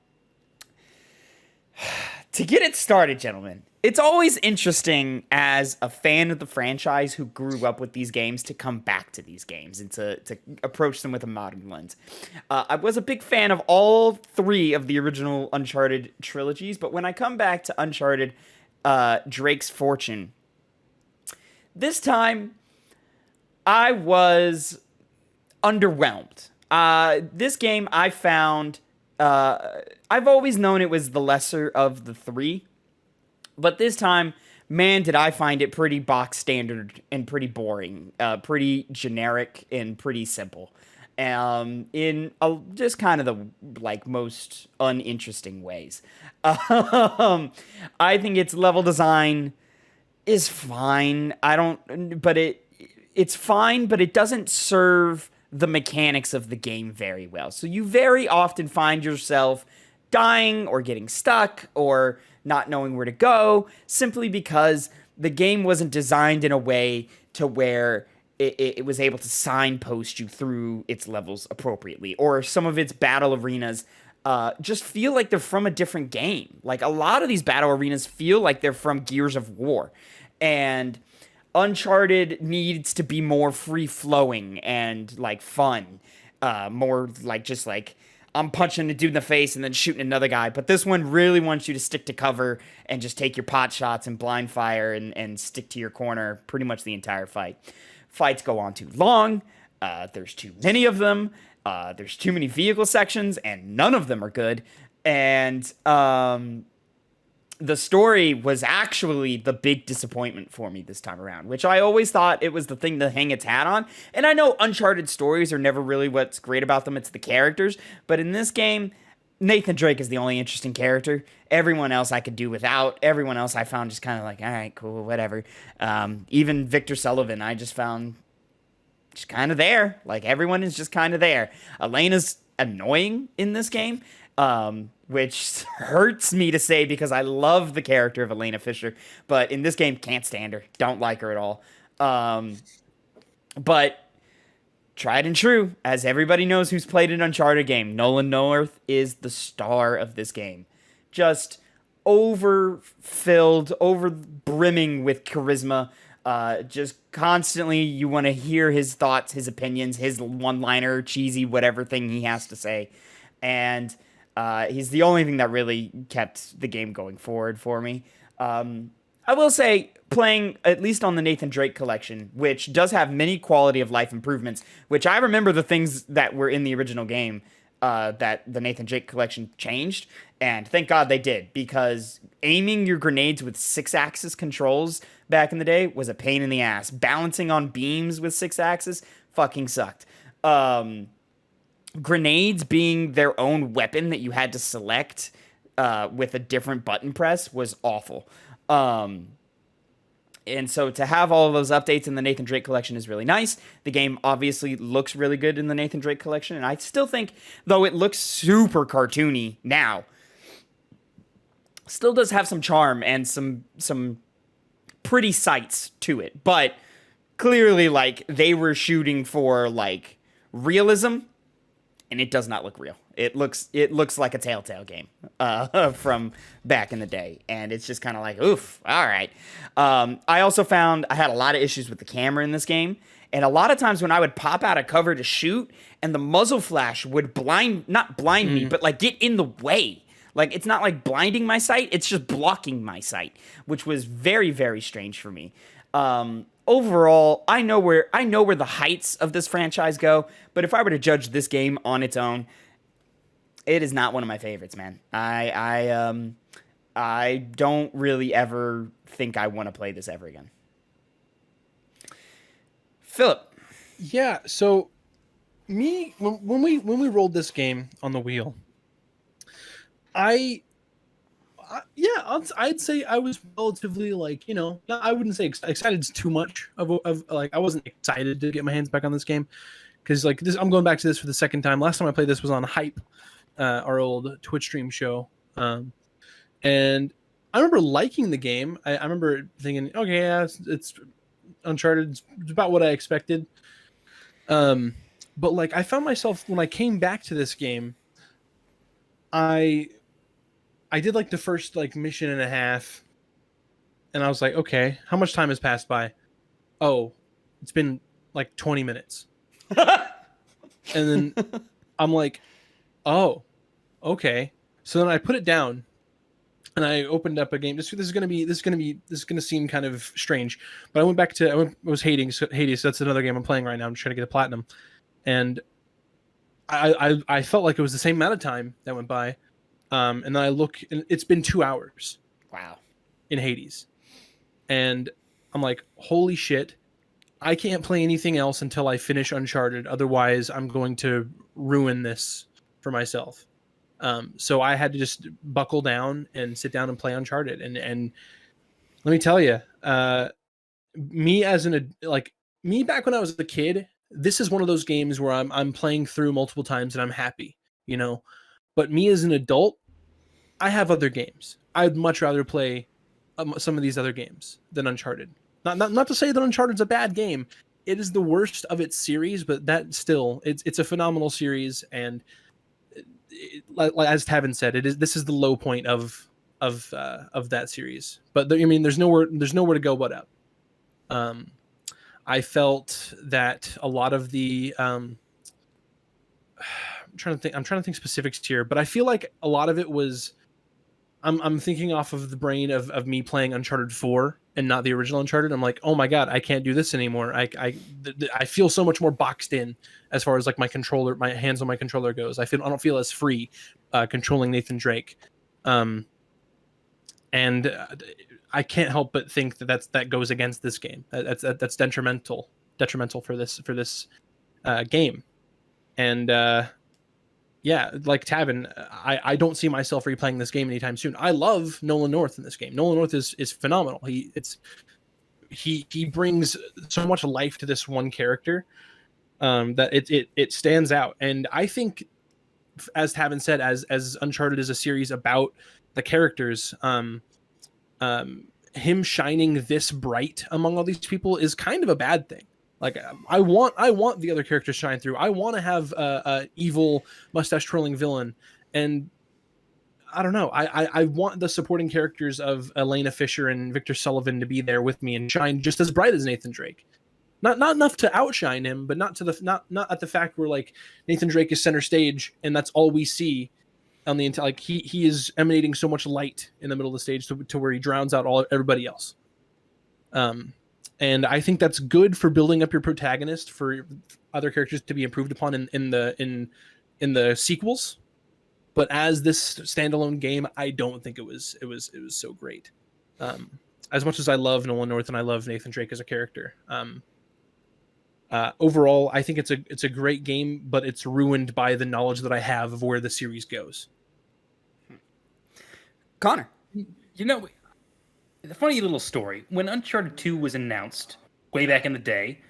get it started, gentlemen, it's always interesting as a fan of the franchise who grew up with these games to come back to these games and to approach them with a modern lens. I was a big fan of all 3 of the original Uncharted trilogies, but when I come back to Uncharted Drake's Fortune, this time I was underwhelmed. This game I found, I've always known it was the lesser of the 3, but this time, man, did I find it pretty box standard and pretty boring, pretty generic and pretty simple, in just kind of the most uninteresting ways. I think its level design is fine. It's fine, but it doesn't serve the mechanics of the game very well. So you very often find yourself dying or getting stuck or not knowing where to go simply because the game wasn't designed in a way to where it was able to signpost you through its levels appropriately, or some of its battle arenas just feel like they're from a different game. Like a lot of these battle arenas feel like they're from Gears of War, and Uncharted needs to be more free flowing and like fun, more like just like I'm punching a dude in the face and then shooting another guy. But this one really wants you to stick to cover and just take your pot shots and blind fire and stick to your corner pretty much the entire fight. Fights go on too long. There's too many of them. There's too many vehicle sections, and none of them are good. And the story was actually the big disappointment for me this time around, which I always thought it was the thing to hang its hat on. And I know Uncharted stories are never really what's great about them. It's the characters. But in this game, Nathan Drake is the only interesting character. Everyone else I could do without. Everyone else I found just kind of like, all right, cool, whatever. Even Victor Sullivan, I just found just kind of there. Like, everyone is just kind of there. Elena's annoying in this game, which hurts me to say because I love the character of Elena Fisher. But in this game, can't stand her. Don't like her at all. But tried and true, as everybody knows who's played an Uncharted game, Nolan North is the star of this game. Just overfilled, over brimming with charisma. Just constantly you want to hear his thoughts, his opinions, his one-liner, cheesy, whatever thing he has to say. And he's the only thing that really kept the game going forward for me. I will say, playing at least on the Nathan Drake collection, which does have many quality of life improvements, which I remember the things that were in the original game that the Nathan Drake collection changed, and thank God they did, because aiming your grenades with 6-axis controls back in the day was a pain in the ass. Balancing on beams with 6-axis fucking sucked. Grenades being their own weapon that you had to select with a different button press was awful. And so to have all of those updates in the Nathan Drake collection is really nice. The game obviously looks really good in the Nathan Drake collection, and I still think, though it looks super cartoony now, still does have some charm and some pretty sights to it. But clearly, like, they were shooting for like realism, and it does not look real. It looks like a Telltale game from back in the day, and it's just kind of like, oof, all right. I also found I had a lot of issues with the camera in this game, and a lot of times when I would pop out of cover to shoot, and the muzzle flash would not blind me, but like get in the way. Like, it's not like blinding my sight, it's just blocking my sight, which was very, very strange for me. Overall, I know where the heights of this franchise go, but if I were to judge this game on its own, it is not one of my favorites, man. I don't really ever think I want to play this ever again. Philip. Yeah, so when we rolled this game on the wheel, I'd say I was relatively, like, you know, I wouldn't say excited too much of like, I wasn't excited to get my hands back on this game, because like this, I'm going back to this for the second time. Last time I played this was on Hype, our old Twitch stream show, and I remember liking the game. I remember thinking, okay, yeah, it's Uncharted, it's about what I expected. But like, I found myself when I came back to this game, I did like the first like mission and a half, and I was like, okay, how much time has passed by? Oh, it's been like 20 minutes. And then I'm like, oh, okay. So then I put it down, and I opened up a game. This is gonna seem kind of strange, but I went back to I was Hades. So that's another game I'm playing right now. I'm trying to get a platinum, and I felt like it was the same amount of time that went by. And then I look, and it's been 2 hours. Wow. In Hades. And I'm like, holy shit, I can't play anything else until I finish Uncharted. Otherwise, I'm going to ruin this for myself. So I had to just buckle down and sit down and play Uncharted. And let me tell you, me back when I was a kid, this is one of those games where I'm playing through multiple times and I'm happy, you know. But me as an adult, I have other games. I'd much rather play some of these other games than Uncharted. Not to say that Uncharted's a bad game. It is the worst of its series, but that still, it's a phenomenal series, and as Tavin said, this is the low point of that series. But I mean, there's nowhere to go but up. I felt that a lot of the I'm trying to think specifics here, but I feel like a lot of it was I'm thinking off of the brain of me playing Uncharted 4 and not the original Uncharted. I'm like, oh my god, I can't do this anymore. I feel so much more boxed in as far as like my hands on my controller goes. I don't feel as free controlling Nathan Drake, and I can't help but think that goes against this game. That's detrimental for this game, and yeah, like Tavin, I don't see myself replaying this game anytime soon. I love Nolan North in this game. Nolan North is phenomenal. He brings so much life to this one character that it stands out. And I think, as Tavin said, as Uncharted is a series about the characters, him shining this bright among all these people is kind of a bad thing. Like I want the other characters to shine through. I want to have a evil mustache twirling villain, and I don't know. I want the supporting characters of Elena Fisher and Victor Sullivan to be there with me and shine just as bright as Nathan Drake. Not enough to outshine him, but not at the fact where like Nathan Drake is center stage and that's all we see on the entire. Like he is emanating so much light in the middle of the stage to where he drowns out everybody else. And I think that's good for building up your protagonist for other characters to be improved upon in the sequels. But as this standalone game, I don't think it was so great. As much as I love Nolan North and I love Nathan Drake as a character, overall, I think it's a great game, but it's ruined by the knowledge that I have of where the series goes. Connor, you know. The funny little story, when Uncharted 2 was announced way back in the day,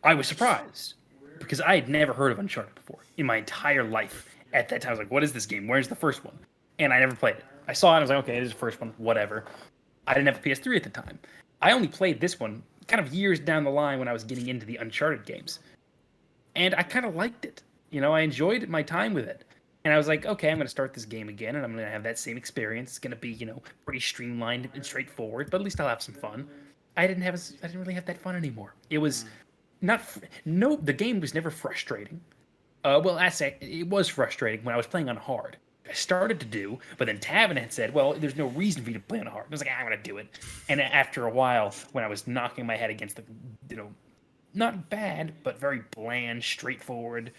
I was surprised because I had never heard of Uncharted before in my entire life. At that time, I was like, what is this game? Where's the first one? And I never played it. I saw it, I was like, okay, it is the first one, whatever. I didn't have a PS3 at the time. I only played this one kind of years down the line when I was getting into the Uncharted games. And I kind of liked it. You know, I enjoyed my time with it. And I was like, okay, I'm going to start this game again, and I'm going to have that same experience. It's going to be, you know, pretty streamlined and straightforward, but at least I'll have some fun. I didn't really have that fun anymore. It was the game was never frustrating. It was frustrating when I was playing on hard. I started to do, but then Tavin had said, well, there's no reason for you to play on hard. I was like, I'm going to do it. And after a while, when I was knocking my head against the, you know, not bad, but very bland, straightforward,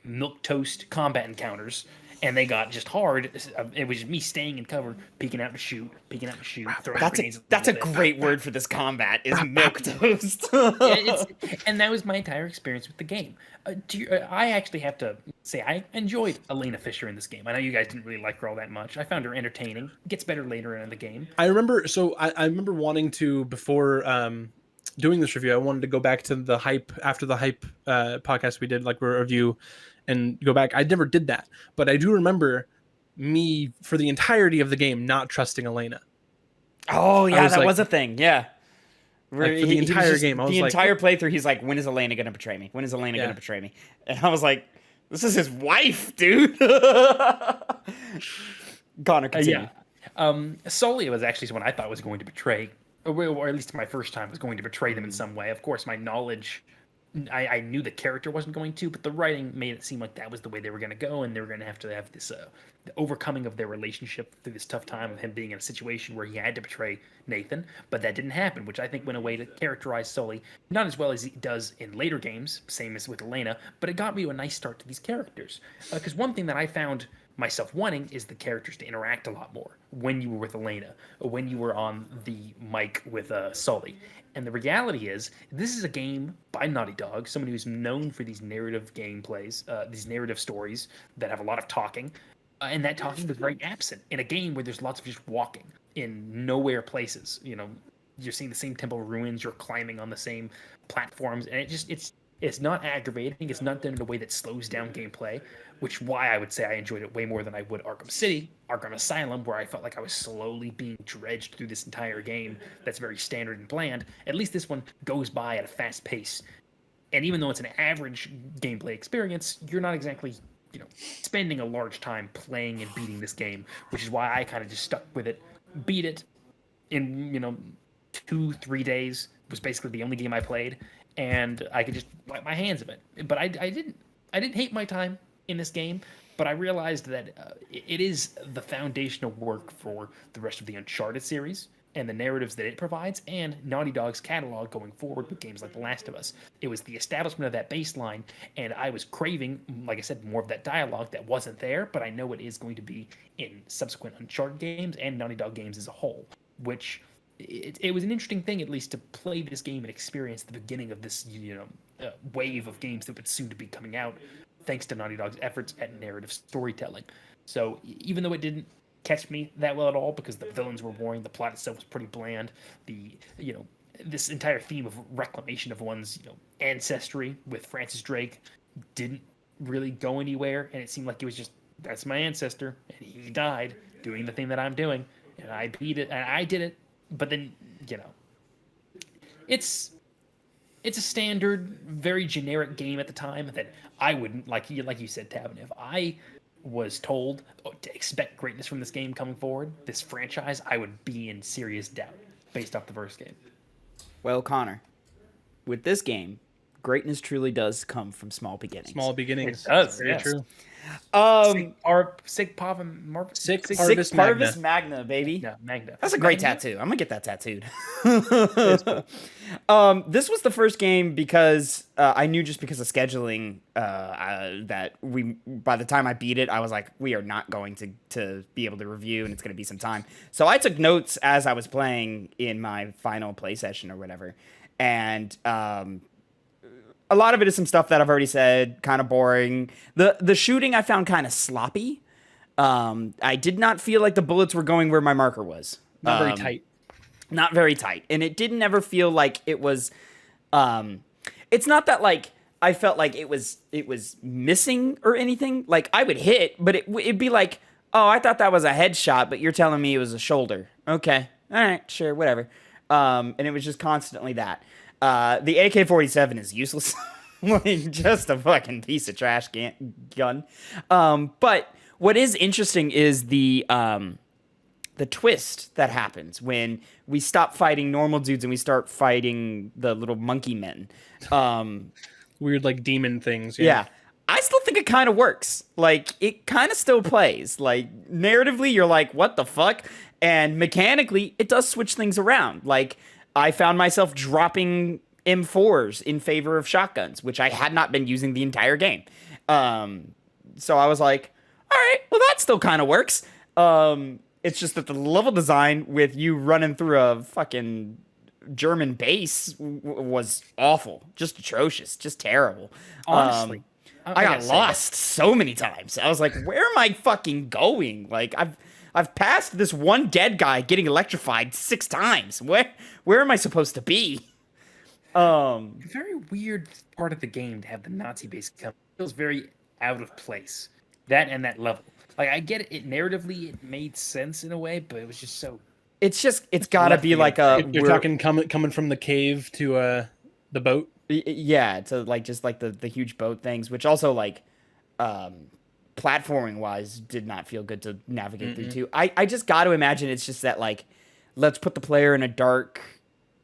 milquetoast combat encounters, and they got just hard. It was just me staying in cover, peeking out to shoot, throwing grenades. That's a great word for this combat, is milquetoast. And that was my entire experience with the game. I actually have to say I enjoyed Elena Fisher in this game. I know you guys didn't really like her all that much. I found her entertaining. Gets better later in the game. I remember wanting to, before doing this review, I wanted to go back to the hype after the hype podcast we did, like a review, and go back. I never did that, but I do remember me for the entirety of the game not trusting Elena. Oh yeah, that was a thing. Yeah, like for the entire game, the entire playthrough, he's like, "When is Elena gonna betray me? When is Elena gonna betray me?" And I was like, "This is his wife, dude." Connor, continue. Sully was actually someone I thought was going to betray, or at least my first time was going to betray them in some way. Of course, my knowledge, I knew the character wasn't going to, but the writing made it seem like that was the way they were going to go, and they were going to have this the overcoming of their relationship through this tough time of him being in a situation where he had to betray Nathan, but that didn't happen, which I think went a way to characterize Sully, not as well as he does in later games, same as with Elena, but it got me a nice start to these characters. Because one thing that I found myself wanting is the characters to interact a lot more when you were with Elena, or when you were on the mic with Sully. And the reality is, this is a game by Naughty Dog, somebody who's known for these narrative gameplays, these narrative stories that have a lot of talking, and that talking was very absent in a game where there's lots of just walking in nowhere places. You know, you're seeing the same temple ruins, you're climbing on the same platforms, and it's It's not aggravating. It's not done in a way that slows down gameplay, which why I would say I enjoyed it way more than I would Arkham City, Arkham Asylum, where I felt like I was slowly being dredged through this entire game that's very standard and bland. At least this one goes by at a fast pace. And even though it's an average gameplay experience, you're not exactly, spending a large time playing and beating this game, which is why I kind of just stuck with it, beat it in, 2-3 days. Was basically the only game I played, and I could just wipe my hands of it. But I didn't hate my time in this game, but I realized that it is the foundational work for the rest of the Uncharted series and the narratives that it provides, and Naughty Dog's catalog going forward with games like The Last of Us. It was the establishment of that baseline, and I was craving, like I said, more of that dialogue that wasn't there, but I know it is going to be in subsequent Uncharted games and Naughty Dog games as a whole, which it was an interesting thing, at least, to play this game and experience the beginning of this, wave of games that would soon to be coming out, thanks to Naughty Dog's efforts at narrative storytelling. So even though it didn't catch me that well at all, because the villains were boring, the plot itself was pretty bland, this entire theme of reclamation of one's, ancestry with Francis Drake didn't really go anywhere, and it seemed like it was just, that's my ancestor, and he died doing the thing that I'm doing, and I beat it, and I did it. But then, it's a standard, very generic game at the time that I wouldn't, like you said, Tavin, if I was told to expect greatness from this game coming forward, this franchise, I would be in serious doubt based off the first game. Well, Connor, with this game, greatness truly does come from small beginnings. Small beginnings. It does, Very yes. true. Sic Parvis Magna, baby. Yeah, Magna. That's a great tattoo. I'm gonna get that tattooed. This was the first game because I knew, just because of scheduling, that by the time I beat it, I was like, we are not going to be able to review, and it's gonna be some time. So I took notes as I was playing in my final play session or whatever, and a lot of it is some stuff that I've already said, kind of boring. The shooting I found kind of sloppy. I did not feel like the bullets were going where my marker was. Not very tight. Not very tight. And it didn't ever feel like it was... it's not that, like, I felt like it was missing or anything. Like, I would hit, but it'd be like, oh, I thought that was a headshot, but you're telling me it was a shoulder. Okay. All right, sure, whatever. And it was just constantly that. The AK-47 is useless. Like, just a fucking piece of trash gun. But what is interesting is the twist that happens when we stop fighting normal dudes and we start fighting the little monkey men. Weird, like, demon things. Yeah. I still think it kind of works. Like, it kind of still plays. Like, narratively, you're like, what the fuck? And mechanically, it does switch things around. Like, I found myself dropping M4s in favor of shotguns, which I had not been using the entire game. So I was like, all right, well, that still kind of works. It's just that the level design with you running through a fucking German base was awful. Just atrocious. Just terrible. Honestly. I got lost so many times. I was like, where am I fucking going? Like, I've passed this one dead guy getting electrified 6 times. Where am I supposed to be? Very weird part of the game to have the Nazi base come. It feels very out of place. That and that level. Like, I get it narratively, it made sense in a way, but it was just so... It's gotta be like a... You're talking coming from the cave to the boat? Yeah, to like just like the huge boat things, which also like... platforming wise did not feel good to navigate through too. I just got to imagine it's just that, like, let's put the player in a dark,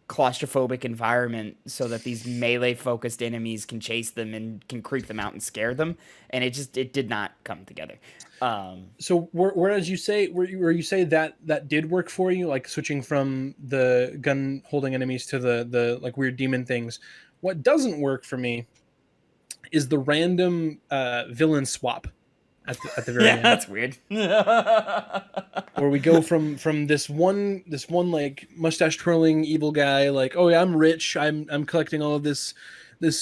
claustrophobic environment so that these melee focused enemies can chase them and can creep them out and scare them, and it did not come together. So whereas you say where you say that did work for you, like switching from the gun holding enemies to the like weird demon things, what doesn't work for me is the random villain swap at the very end. That's weird. Where we go from this one like mustache twirling evil guy, like, oh yeah, I'm rich, I'm collecting all of this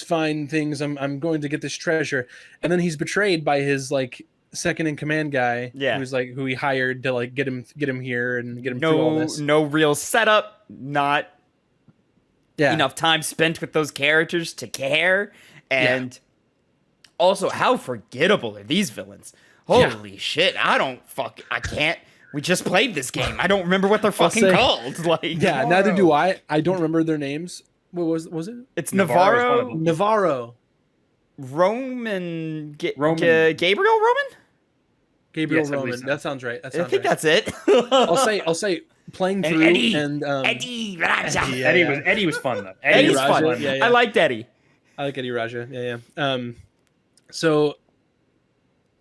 fine things, I'm going to get this treasure, and then he's betrayed by his like second in command guy, who he hired to like get him here and get him through all this. No real setup, not enough time spent with those characters to care. And also, how forgettable are these villains? Holy shit, I can't. We just played this game. I don't remember what they're fucking called. Like, yeah, neither do I. I don't remember their names. What was it? It's Navarro's Navarro, Navarro. Gabriel Roman? Gabriel Yes, I believe Roman. so. That sounds right. I think that's it. I'll say playing through Eddie Raja. Eddie was fun though. Eddie's Raja, fun. yeah. I liked Eddie. I like Eddie Raja. Yeah. So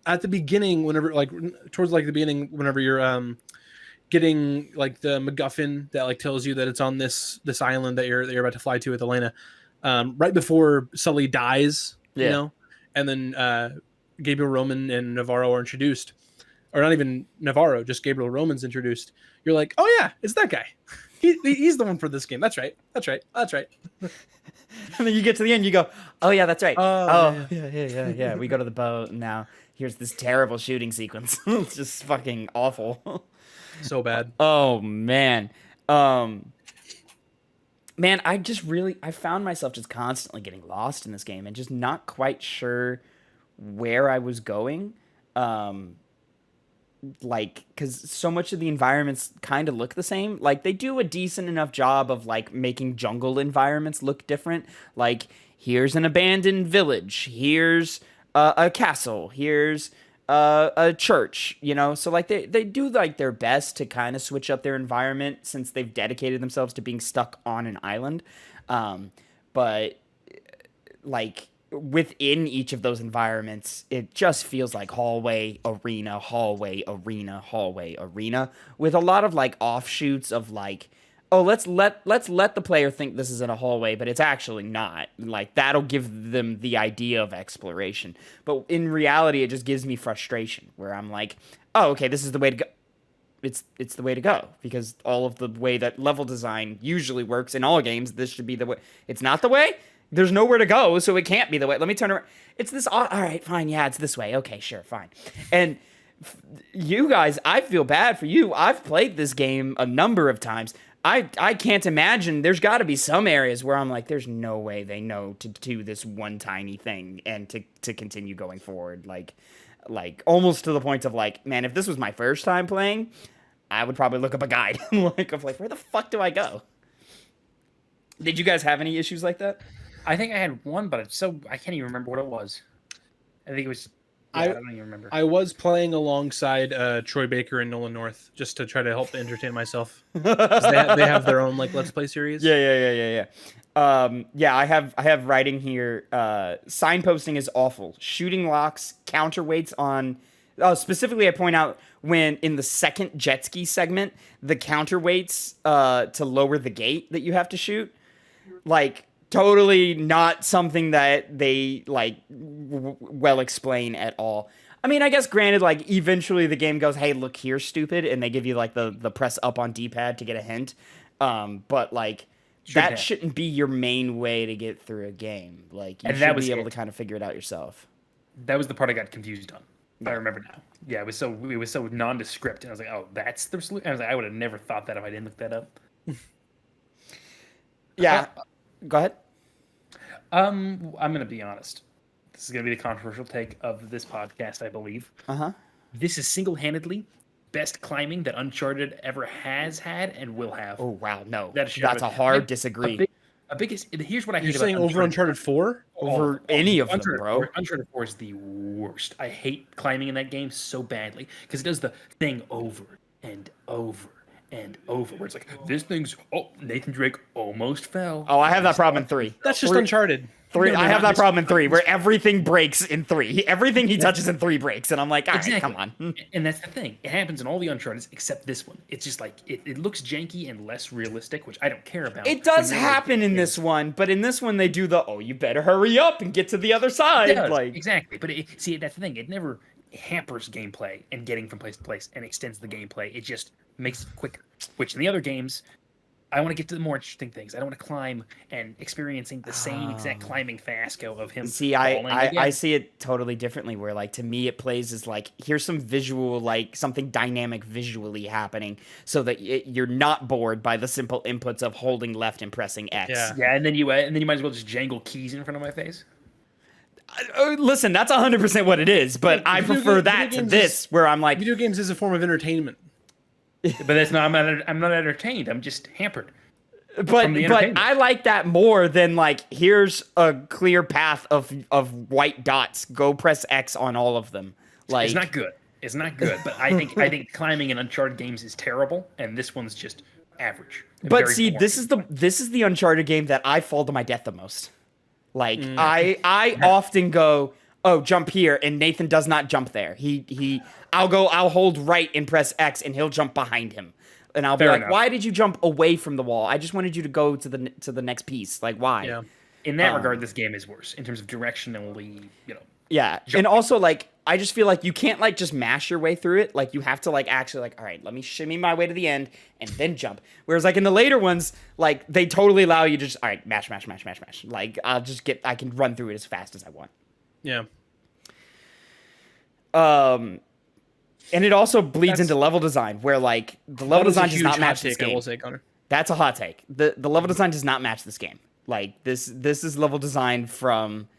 at the beginning, whenever towards the beginning, whenever you're getting like the MacGuffin that like tells you that it's on this island that you're about to fly to with Elena, right before Sully dies, you know, and then Gabriel Roman and Navarro are introduced, or not even Navarro, just Gabriel Roman's introduced. You're like, oh yeah, it's that guy. He's the one for this game. That's right. And then you get to the end, you go, oh yeah, that's right. Yeah. We go to the boat, and now here's this terrible shooting sequence. It's just fucking awful. So bad. Oh man. Man, I found myself just constantly getting lost in this game and just not quite sure where I was going. Because so much of the environments kind of look the same. Like, they do a decent enough job of like making jungle environments look different. Like, here's an abandoned village, here's a castle, here's a church, you know. So like they do like their best to kind of switch up their environment since they've dedicated themselves to being stuck on an island. But like, within each of those environments, it just feels like hallway, arena, with a lot of like offshoots of like, oh, let's let the player think this is in a hallway, but it's actually not. Like, that'll give them the idea of exploration. But in reality, it just gives me frustration where I'm like, oh, okay, this is the way to go. It's the way to go, because all of the way that level design usually works in all games, this should be the way. It's not the way. There's nowhere to go, so it can't be the way. Let me turn around. It's this. All right, fine. Yeah, it's this way. Okay, sure, fine. And you guys, I feel bad for you. I've played this game a number of times. I can't imagine. There's got to be some areas where I'm like, there's no way they know to do this one tiny thing and to continue going forward. Like almost to the point of like, man, if this was my first time playing, I would probably look up a guide. Like, where the fuck do I go? Did you guys have any issues like that? I think I had one, but I can't even remember what it was. I think it was. I don't even remember. I was playing alongside Troy Baker and Nolan North just to try to help entertain myself. They have their own like Let's Play series. Yeah. I have writing here. Signposting is awful. Shooting locks, counterweights on. Specifically, I point out when in the second jet ski segment, the counterweights to lower the gate that you have to shoot, like. Totally not something that they like well explain at all. I mean, I guess granted, like eventually the game goes, "Hey, look here, stupid," and they give you like the press up on D-pad to get a hint. But like that shouldn't be your main way to get through a game. Like you should be able to kind of figure it out yourself. That was the part I got confused on. I remember now. Yeah, it was so nondescript, and I was like, "Oh, that's the solution." I was like, I would have never thought that if I didn't look that up. Yeah. Go ahead. I'm going to be honest. This is going to be the controversial take of this podcast, I believe. This is single-handedly best climbing that Uncharted ever has had and will have. Oh, wow. No. That's a hard disagree. Here's what I hate You're about saying over Uncharted 4? Over any of them, bro. Uncharted 4 is the worst. I hate climbing in that game so badly because it does the thing over and over and over, where it's like, this thing's, Nathan Drake almost fell. Oh, I have that problem in 3. That's just Uncharted. 3. I have that problem in 3, where everything breaks in 3. Everything he touches in 3 breaks, and I'm like, all right, come on. And that's the thing. It happens in all the Uncharted except this one. It's just like, it looks janky and less realistic, which I don't care about. It does happen in this one, but in this one they do you better hurry up and get to the other side. Exactly. But see, that's the thing. It never hampers gameplay and getting from place to place and extends the gameplay. It just makes it quicker, which in the other games, I want to get to the more interesting things. I don't want to climb and experiencing the same exact climbing fiasco of him. See, I see it totally differently, where like to me it plays as like, here's some visual, like something dynamic visually happening, so that you're not bored by the simple inputs of holding left and pressing X. Yeah, and then you might as well just jangle keys in front of my face. Listen, that's 100% what it is, but I prefer that to this, where I'm like, video games is a form of entertainment. But that's not. I'm not entertained. I'm just hampered. But I like that more than like, here's a clear path of white dots. Go press X on all of them. Like, it's not good. It's not good. But I think climbing in Uncharted games is terrible, and this one's just average. But see, this is the Uncharted game that I fall to my death the most. Like, I often go, oh, jump here, and Nathan does not jump there. I'll hold right and press X, and he'll jump behind him. And I'll be like, why did you jump away from the wall? I just wanted you to go to the next piece. Like, why? Yeah. In that regard, this game is worse in terms of directionally, Yeah, and also, like, I just feel like you can't, like, just mash your way through it. Like, you have to, like, actually, like, all right, let me shimmy my way to the end and then jump. Whereas, like, in the later ones, like, they totally allow you to just, all right, mash. Like, I can run through it as fast as I want. Yeah. And it also bleeds into level design, where, like, the level design does not match this game. I will say, Connor. That's a hot take. The level design does not match this game. Like, this is level design from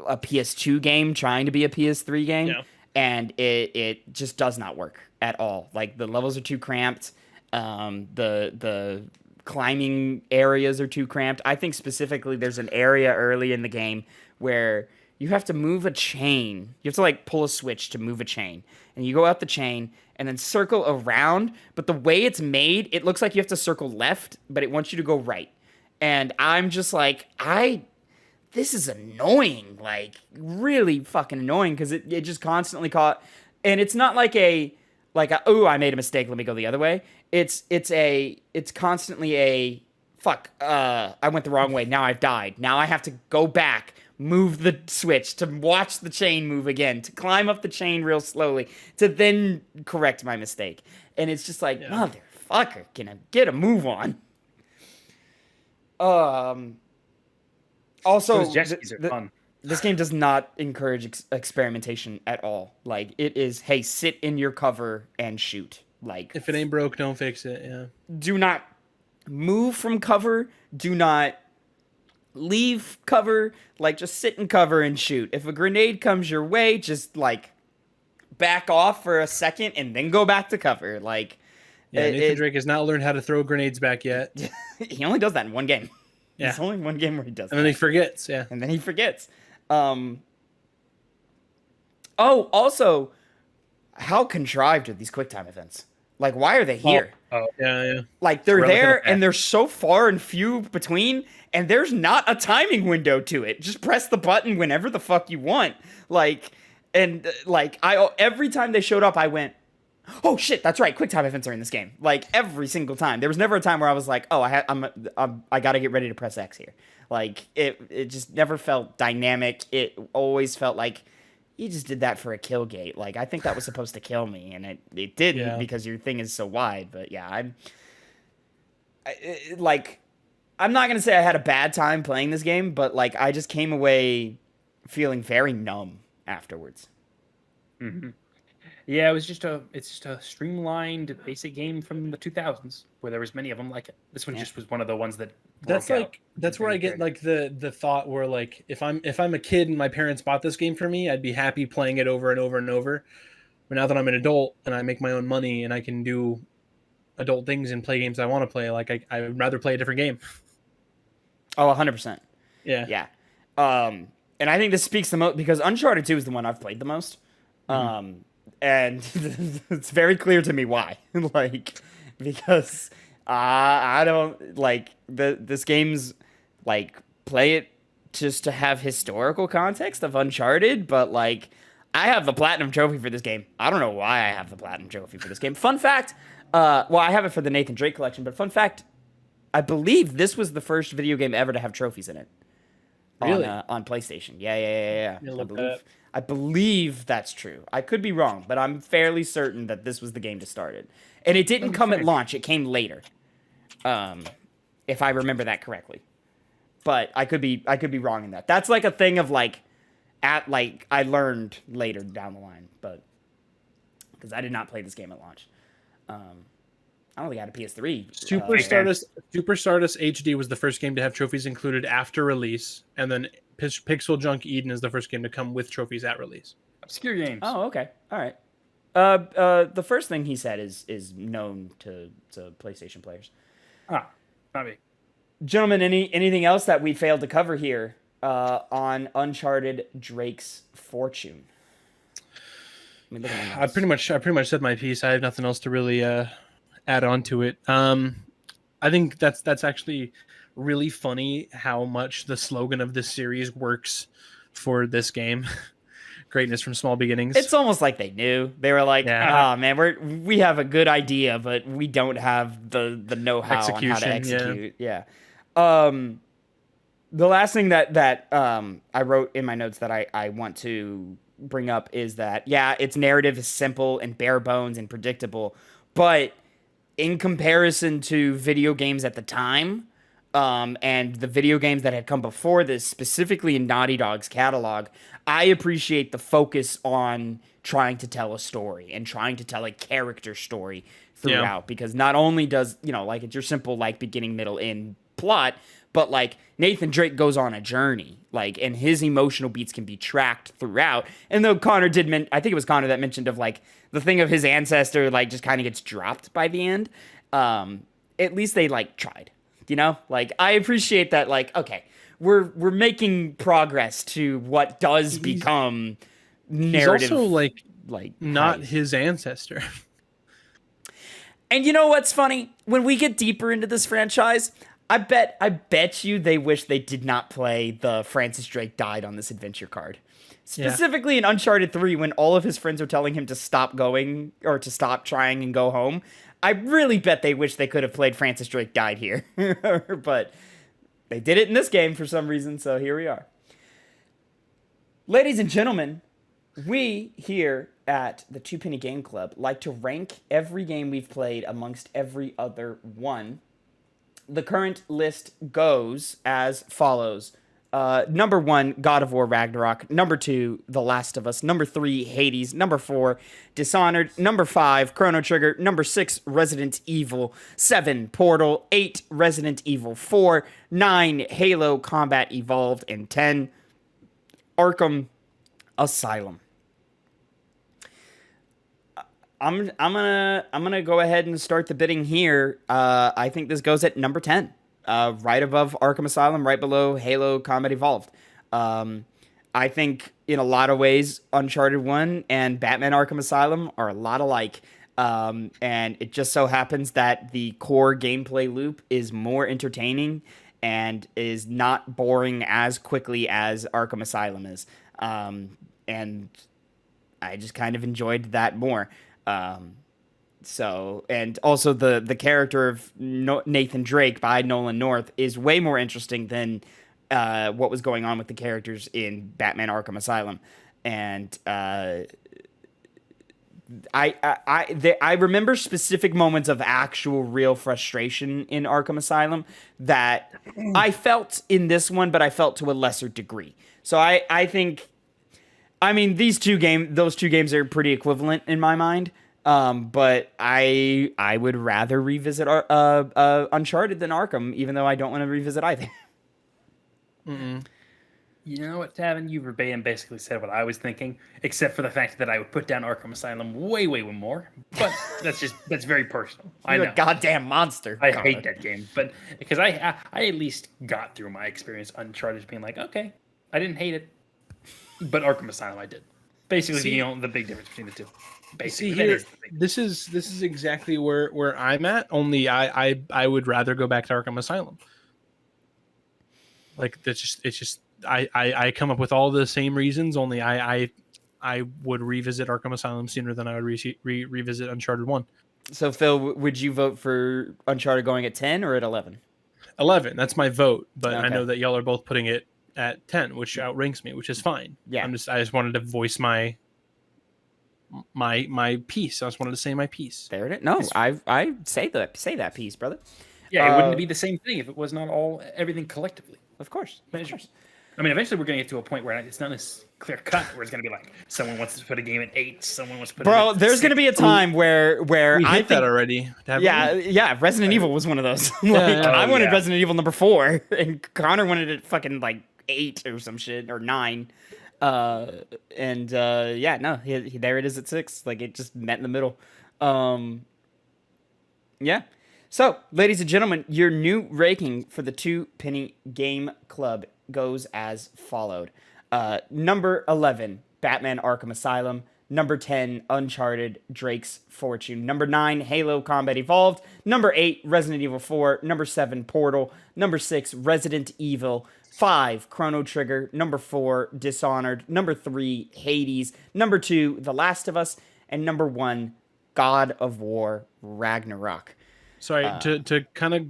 a PS2 game trying to be a PS3 game, and it just does not work at all. Like, the levels are too cramped. The climbing areas are too cramped. I think specifically there's an area early in the game where you have to move a chain. You have to, like, pull a switch to move a chain. And you go out the chain and then circle around. But the way it's made, it looks like you have to circle left, but it wants you to go right. And I'm just like, this is annoying. Like, really fucking annoying, because it just constantly caught. And it's not like oh, I made a mistake, let me go the other way. It's constantly a, fuck, I went the wrong way, now I've died. Now I have to go back, move the switch, to watch the chain move again, to climb up the chain real slowly, to then correct my mistake. And it's just like, motherfucker, can I get a move on? Also, this game does not encourage experimentation at all. Like, it is, hey, sit in your cover and shoot. Like, if it ain't broke, don't fix it. Yeah. Do not move from cover. Do not leave cover. Like, just sit in cover and shoot. If a grenade comes your way, just, like, back off for a second and then go back to cover. Like, yeah, Nathan Drake has not learned how to throw grenades back yet. He only does that in one game. Yeah. There's only one game where he does that. And then he forgets, yeah. And then he forgets. Also, how contrived are these QuickTime events? Like, why are they here? Yeah. Like, they're there, and they're so far and few between, and there's not a timing window to it. Just press the button whenever the fuck you want. Like, and, like, every time they showed up, I went, oh shit, that's right, QuickTime events are in this game. Like, every single time. There was never a time where I was like, oh, I gotta get ready to press X here. Like, it just never felt dynamic. It always felt like you just did that for a kill gate. Like, I think that was supposed to kill me, and it didn't because your thing is so wide. But yeah, I'm not gonna say I had a bad time playing this game, but, like, I just came away feeling very numb afterwards. Mm-hmm. Yeah, it's just a streamlined basic game from the 2000s where there was many of them like it. This one just was one of the ones that that's where I get like the thought where, like, if I'm a kid and my parents bought this game for me, I'd be happy playing it over and over and over. But now that I'm an adult and I make my own money and I can do adult things and play games I want to play, like, I would rather play a different game. Oh, 100%. Yeah. And I think this speaks the most because Uncharted 2 is the one I've played the most. Mm-hmm. And it's very clear to me why. Like, because I don't like this game's like, play it just to have historical context of Uncharted, but, like, I have the platinum trophy for this game. I don't know why I have the platinum trophy for this game. Fun fact, well, I have it for the Nathan Drake collection, but fun fact, I believe this was the first video game ever to have trophies in it. Really? On PlayStation. Yeah. Look I believe that's true. I could be wrong, but I'm fairly certain that this was the game to start it. And it didn't come at launch. It came later. If I remember that correctly. But I could be wrong in that. That's like a thing of like I learned later down the line, but because I did not play this game at launch. I only got a PS3. Super Stardust HD was the first game to have trophies included after release, and then Pixel Junk Eden is the first game to come with trophies at release. Obscure games. Oh, okay. All right. The first thing he said is known to PlayStation players. Ah, not me. Gentlemen, anything else that we failed to cover here on Uncharted Drake's Fortune? I mean, look at my notes. I pretty much said my piece. I have nothing else to really add on to it. I think that's actually really funny how much the slogan of this series works for this game. Greatness from small beginnings. It's almost like they knew. They were like, "Oh man, we have a good idea, but we don't have the know-how on how to execute." Yeah. The last thing that I wrote in my notes that I want to bring up is that its narrative is simple and bare bones and predictable, but in comparison to video games at the time, and the video games that had come before this, specifically in Naughty Dog's catalog, I appreciate the focus on trying to tell a story and trying to tell a character story throughout. Because not only does, like, it's your simple, like, beginning, middle, end plot, but, like, Nathan Drake goes on a journey, like, and his emotional beats can be tracked throughout. And though Connor did I think it was Connor that mentioned of, like, the thing of his ancestor, like, just kind of gets dropped by the end. At least they, like, tried. Like, I appreciate that, like, okay, we're making progress to what does become narrative. He's also, like not his ancestor. And you know what's funny? When we get deeper into this franchise, I bet you they wish they did not play the Francis Drake died on this adventure card. Specifically in Uncharted 3, when all of his friends are telling him to stop going or to stop trying and go home. I really bet they wish they could have played Francis Drake died here. But they did it in this game for some reason, so here we are. Ladies and gentlemen, we here at the Two Penny Game Club like to rank every game we've played amongst every other one. The current list goes as follows. Number 1, God of War Ragnarok. Number 2, The Last of Us. Number 3, Hades. Number 4, Dishonored. Number 5, Chrono Trigger. Number 6, Resident Evil. 7, Portal. 8, Resident Evil 4. 9, Halo Combat Evolved. And 10, Arkham Asylum. I'm gonna go ahead and start the bidding here. I think this goes at number 10. Right above Arkham Asylum, right below Halo Combat Evolved. I think in a lot of ways, Uncharted 1 and Batman Arkham Asylum are a lot alike. And it just so happens that the core gameplay loop is more entertaining and is not boring as quickly as Arkham Asylum is. And I just kind of enjoyed that more. So, and also the character of Nathan Drake by Nolan North is way more interesting than what was going on with the characters in Batman Arkham Asylum. And I remember specific moments of actual real frustration in Arkham Asylum that I felt in this one, but I felt to a lesser degree. So I think, I mean, those two games are pretty equivalent in my mind. But I would rather revisit Uncharted than Arkham, even though I don't want to revisit either. Mm-mm. You know what, Tavin? You verbatim basically said what I was thinking, except for the fact that I would put down Arkham Asylum way more. But that's very personal. You're a goddamn monster. I hate that game, but because I at least got through my experience Uncharted being like, okay, I didn't hate it, but Arkham Asylum I did. Basically, the big difference between the two. Basically, here, this is exactly where I'm at. Only I would rather go back to Arkham Asylum. Like it's just I come up with all the same reasons. Only I would revisit Arkham Asylum sooner than I would revisit Uncharted 1. So Phil, would you vote for Uncharted going at 10 or at 11? 11. That's my vote. But Okay. I know that y'all are both putting it at 10, which outranks me, which is fine. Yeah. I just wanted to voice my piece. I just wanted to say my piece. There it is. No, I say that piece, brother. Yeah, it wouldn't be the same thing if it was not everything collectively. Of course. Measures. I mean, eventually we're going to get to a point where it's not as clear cut, where it's going to be like someone wants to put a game at 8, someone wants to put it at there's 6. going to be a time where We I hit think that already. Yeah, Resident Evil was one of those. I wanted Resident Evil number 4, and Connor wanted it fucking like 8 or some shit, or 9. Yeah, no, there it is at 6. Like, it just met in the middle. Yeah. So, ladies and gentlemen, your new ranking for the Two Penny Game Club goes as followed. Number 11, Batman Arkham Asylum. Number 10, Uncharted, Drake's Fortune. Number 9, Halo Combat Evolved. Number 8, Resident Evil 4. Number 7, Portal. Number 6, Resident Evil. 5, Chrono Trigger. Number 4, Dishonored. Number 3, Hades. Number 2, The Last of Us. And number 1, God of War Ragnarok. Sorry, to kind of,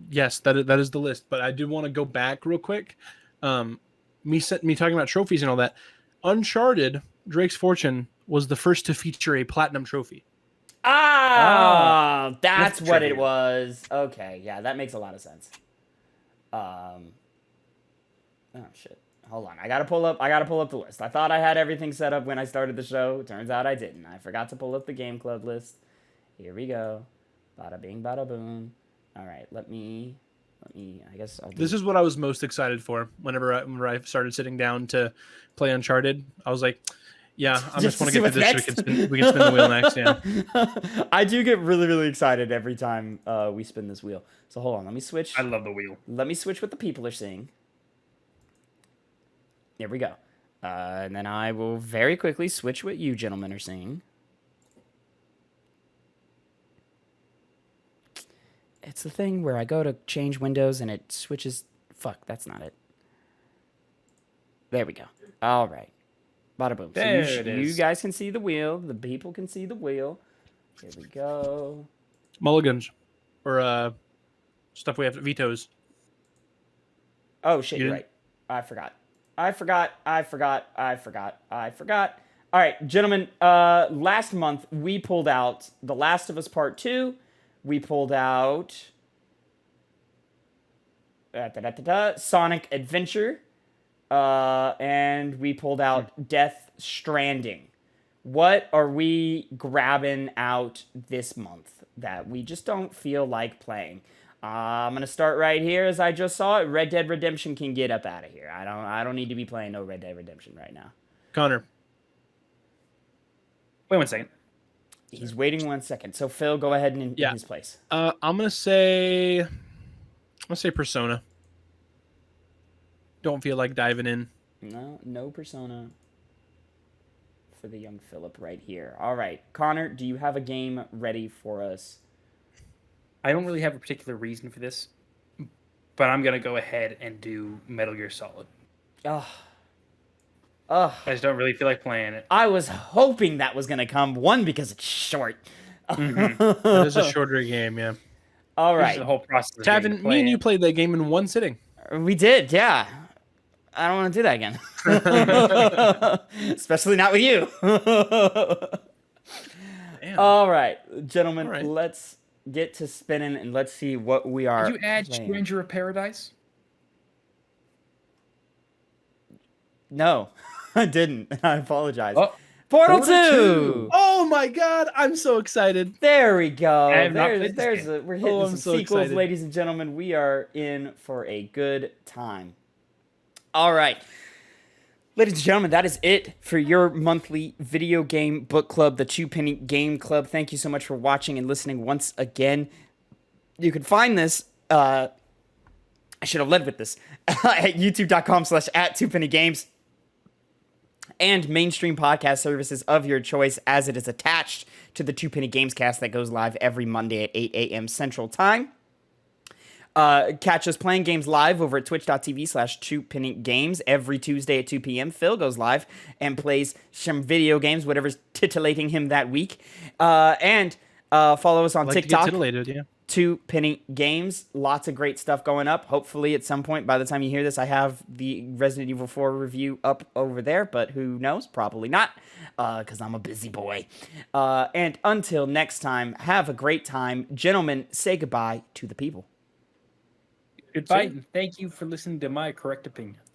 yes, that is the list, but I do want to go back real quick. Me talking about trophies and all that. Uncharted, Drake's Fortune was the first to feature a platinum trophy. That's what it was. Okay, yeah, that makes a lot of sense. Oh shit. Hold on. I gotta pull up the list. I thought I had everything set up when I started the show. Turns out I didn't. I forgot to pull up the Game Club list. Here we go. Bada bing, bada boom. All right, let me. I guess I'll. This is what I was most excited for. Whenever I started sitting down to play Uncharted, I was like, "Yeah, I just want to get through this so we can spin the wheel next." Yeah. I do get really, really excited every time we spin this wheel. So hold on, let me switch. I love the wheel. Let me switch what the people are seeing. Here we go. And then I will very quickly switch what you gentlemen are seeing. It's the thing where I go to change windows and it switches. Fuck, that's not it. There we go. All right. Bada boom. There so it is. you guys can see the wheel. The people can see the wheel. Here we go. Mulligans. Or stuff we have vetoes. Oh, shit, you're right. I forgot. All right, gentlemen. Last month, we pulled out The Last of Us Part 2. We pulled out Sonic Adventure, and we pulled out Death Stranding. What are we grabbing out this month that we just don't feel like playing? I'm gonna start right here, as I just saw it. Red Dead Redemption can get up out of here. I don't need to be playing no Red Dead Redemption right now. Connor. Wait 1 second. He's waiting 1 second. So Phil, go ahead and in his place. I'm gonna say Persona. Don't feel like diving in. No Persona for the young Philip right here. All right, Connor, do you have a game ready for us? I don't really have a particular reason for this, but I'm gonna go ahead and do Metal Gear Solid. I just don't really feel like playing it. I was hoping that was going to come. One, because it's short. It is a shorter game, yeah. All right. The whole process. Tavin, me and you played that game in one sitting. We did, yeah. I don't want to do that again. Especially not with you. All right, gentlemen, let's get to spinning and let's see what we are. Did you add playing. Stranger of Paradise? No, I didn't. I apologize. Oh, Portal 2! Oh my god, I'm so excited. There we go. We're hitting some so sequels, excited. ladies and gentlemen. We are in for a good time. All right. Ladies and gentlemen, that is it for your monthly video game book club, the Two Penny Game Club. Thank you so much for watching and listening once again. You can find this, I should have led with this, at youtube.com/@2pennygames. And mainstream podcast services of your choice, as it is attached to the Two Penny Gamescast that goes live every Monday at 8 a.m. Central Time. Catch us playing games live over at twitch.tv/2pennygames every Tuesday at 2 p.m. Phil goes live and plays some video games, whatever's titillating him that week. And follow us on TikTok. Titillated, yeah. 2 Penny Games. Lots of great stuff going up. Hopefully at some point, by the time you hear this, I have the Resident Evil 4 review up over there, but who knows? Probably not, because I'm a busy boy. And until next time, have a great time. Gentlemen, say goodbye to the people. Goodbye, and thank you for listening to my correct opinions.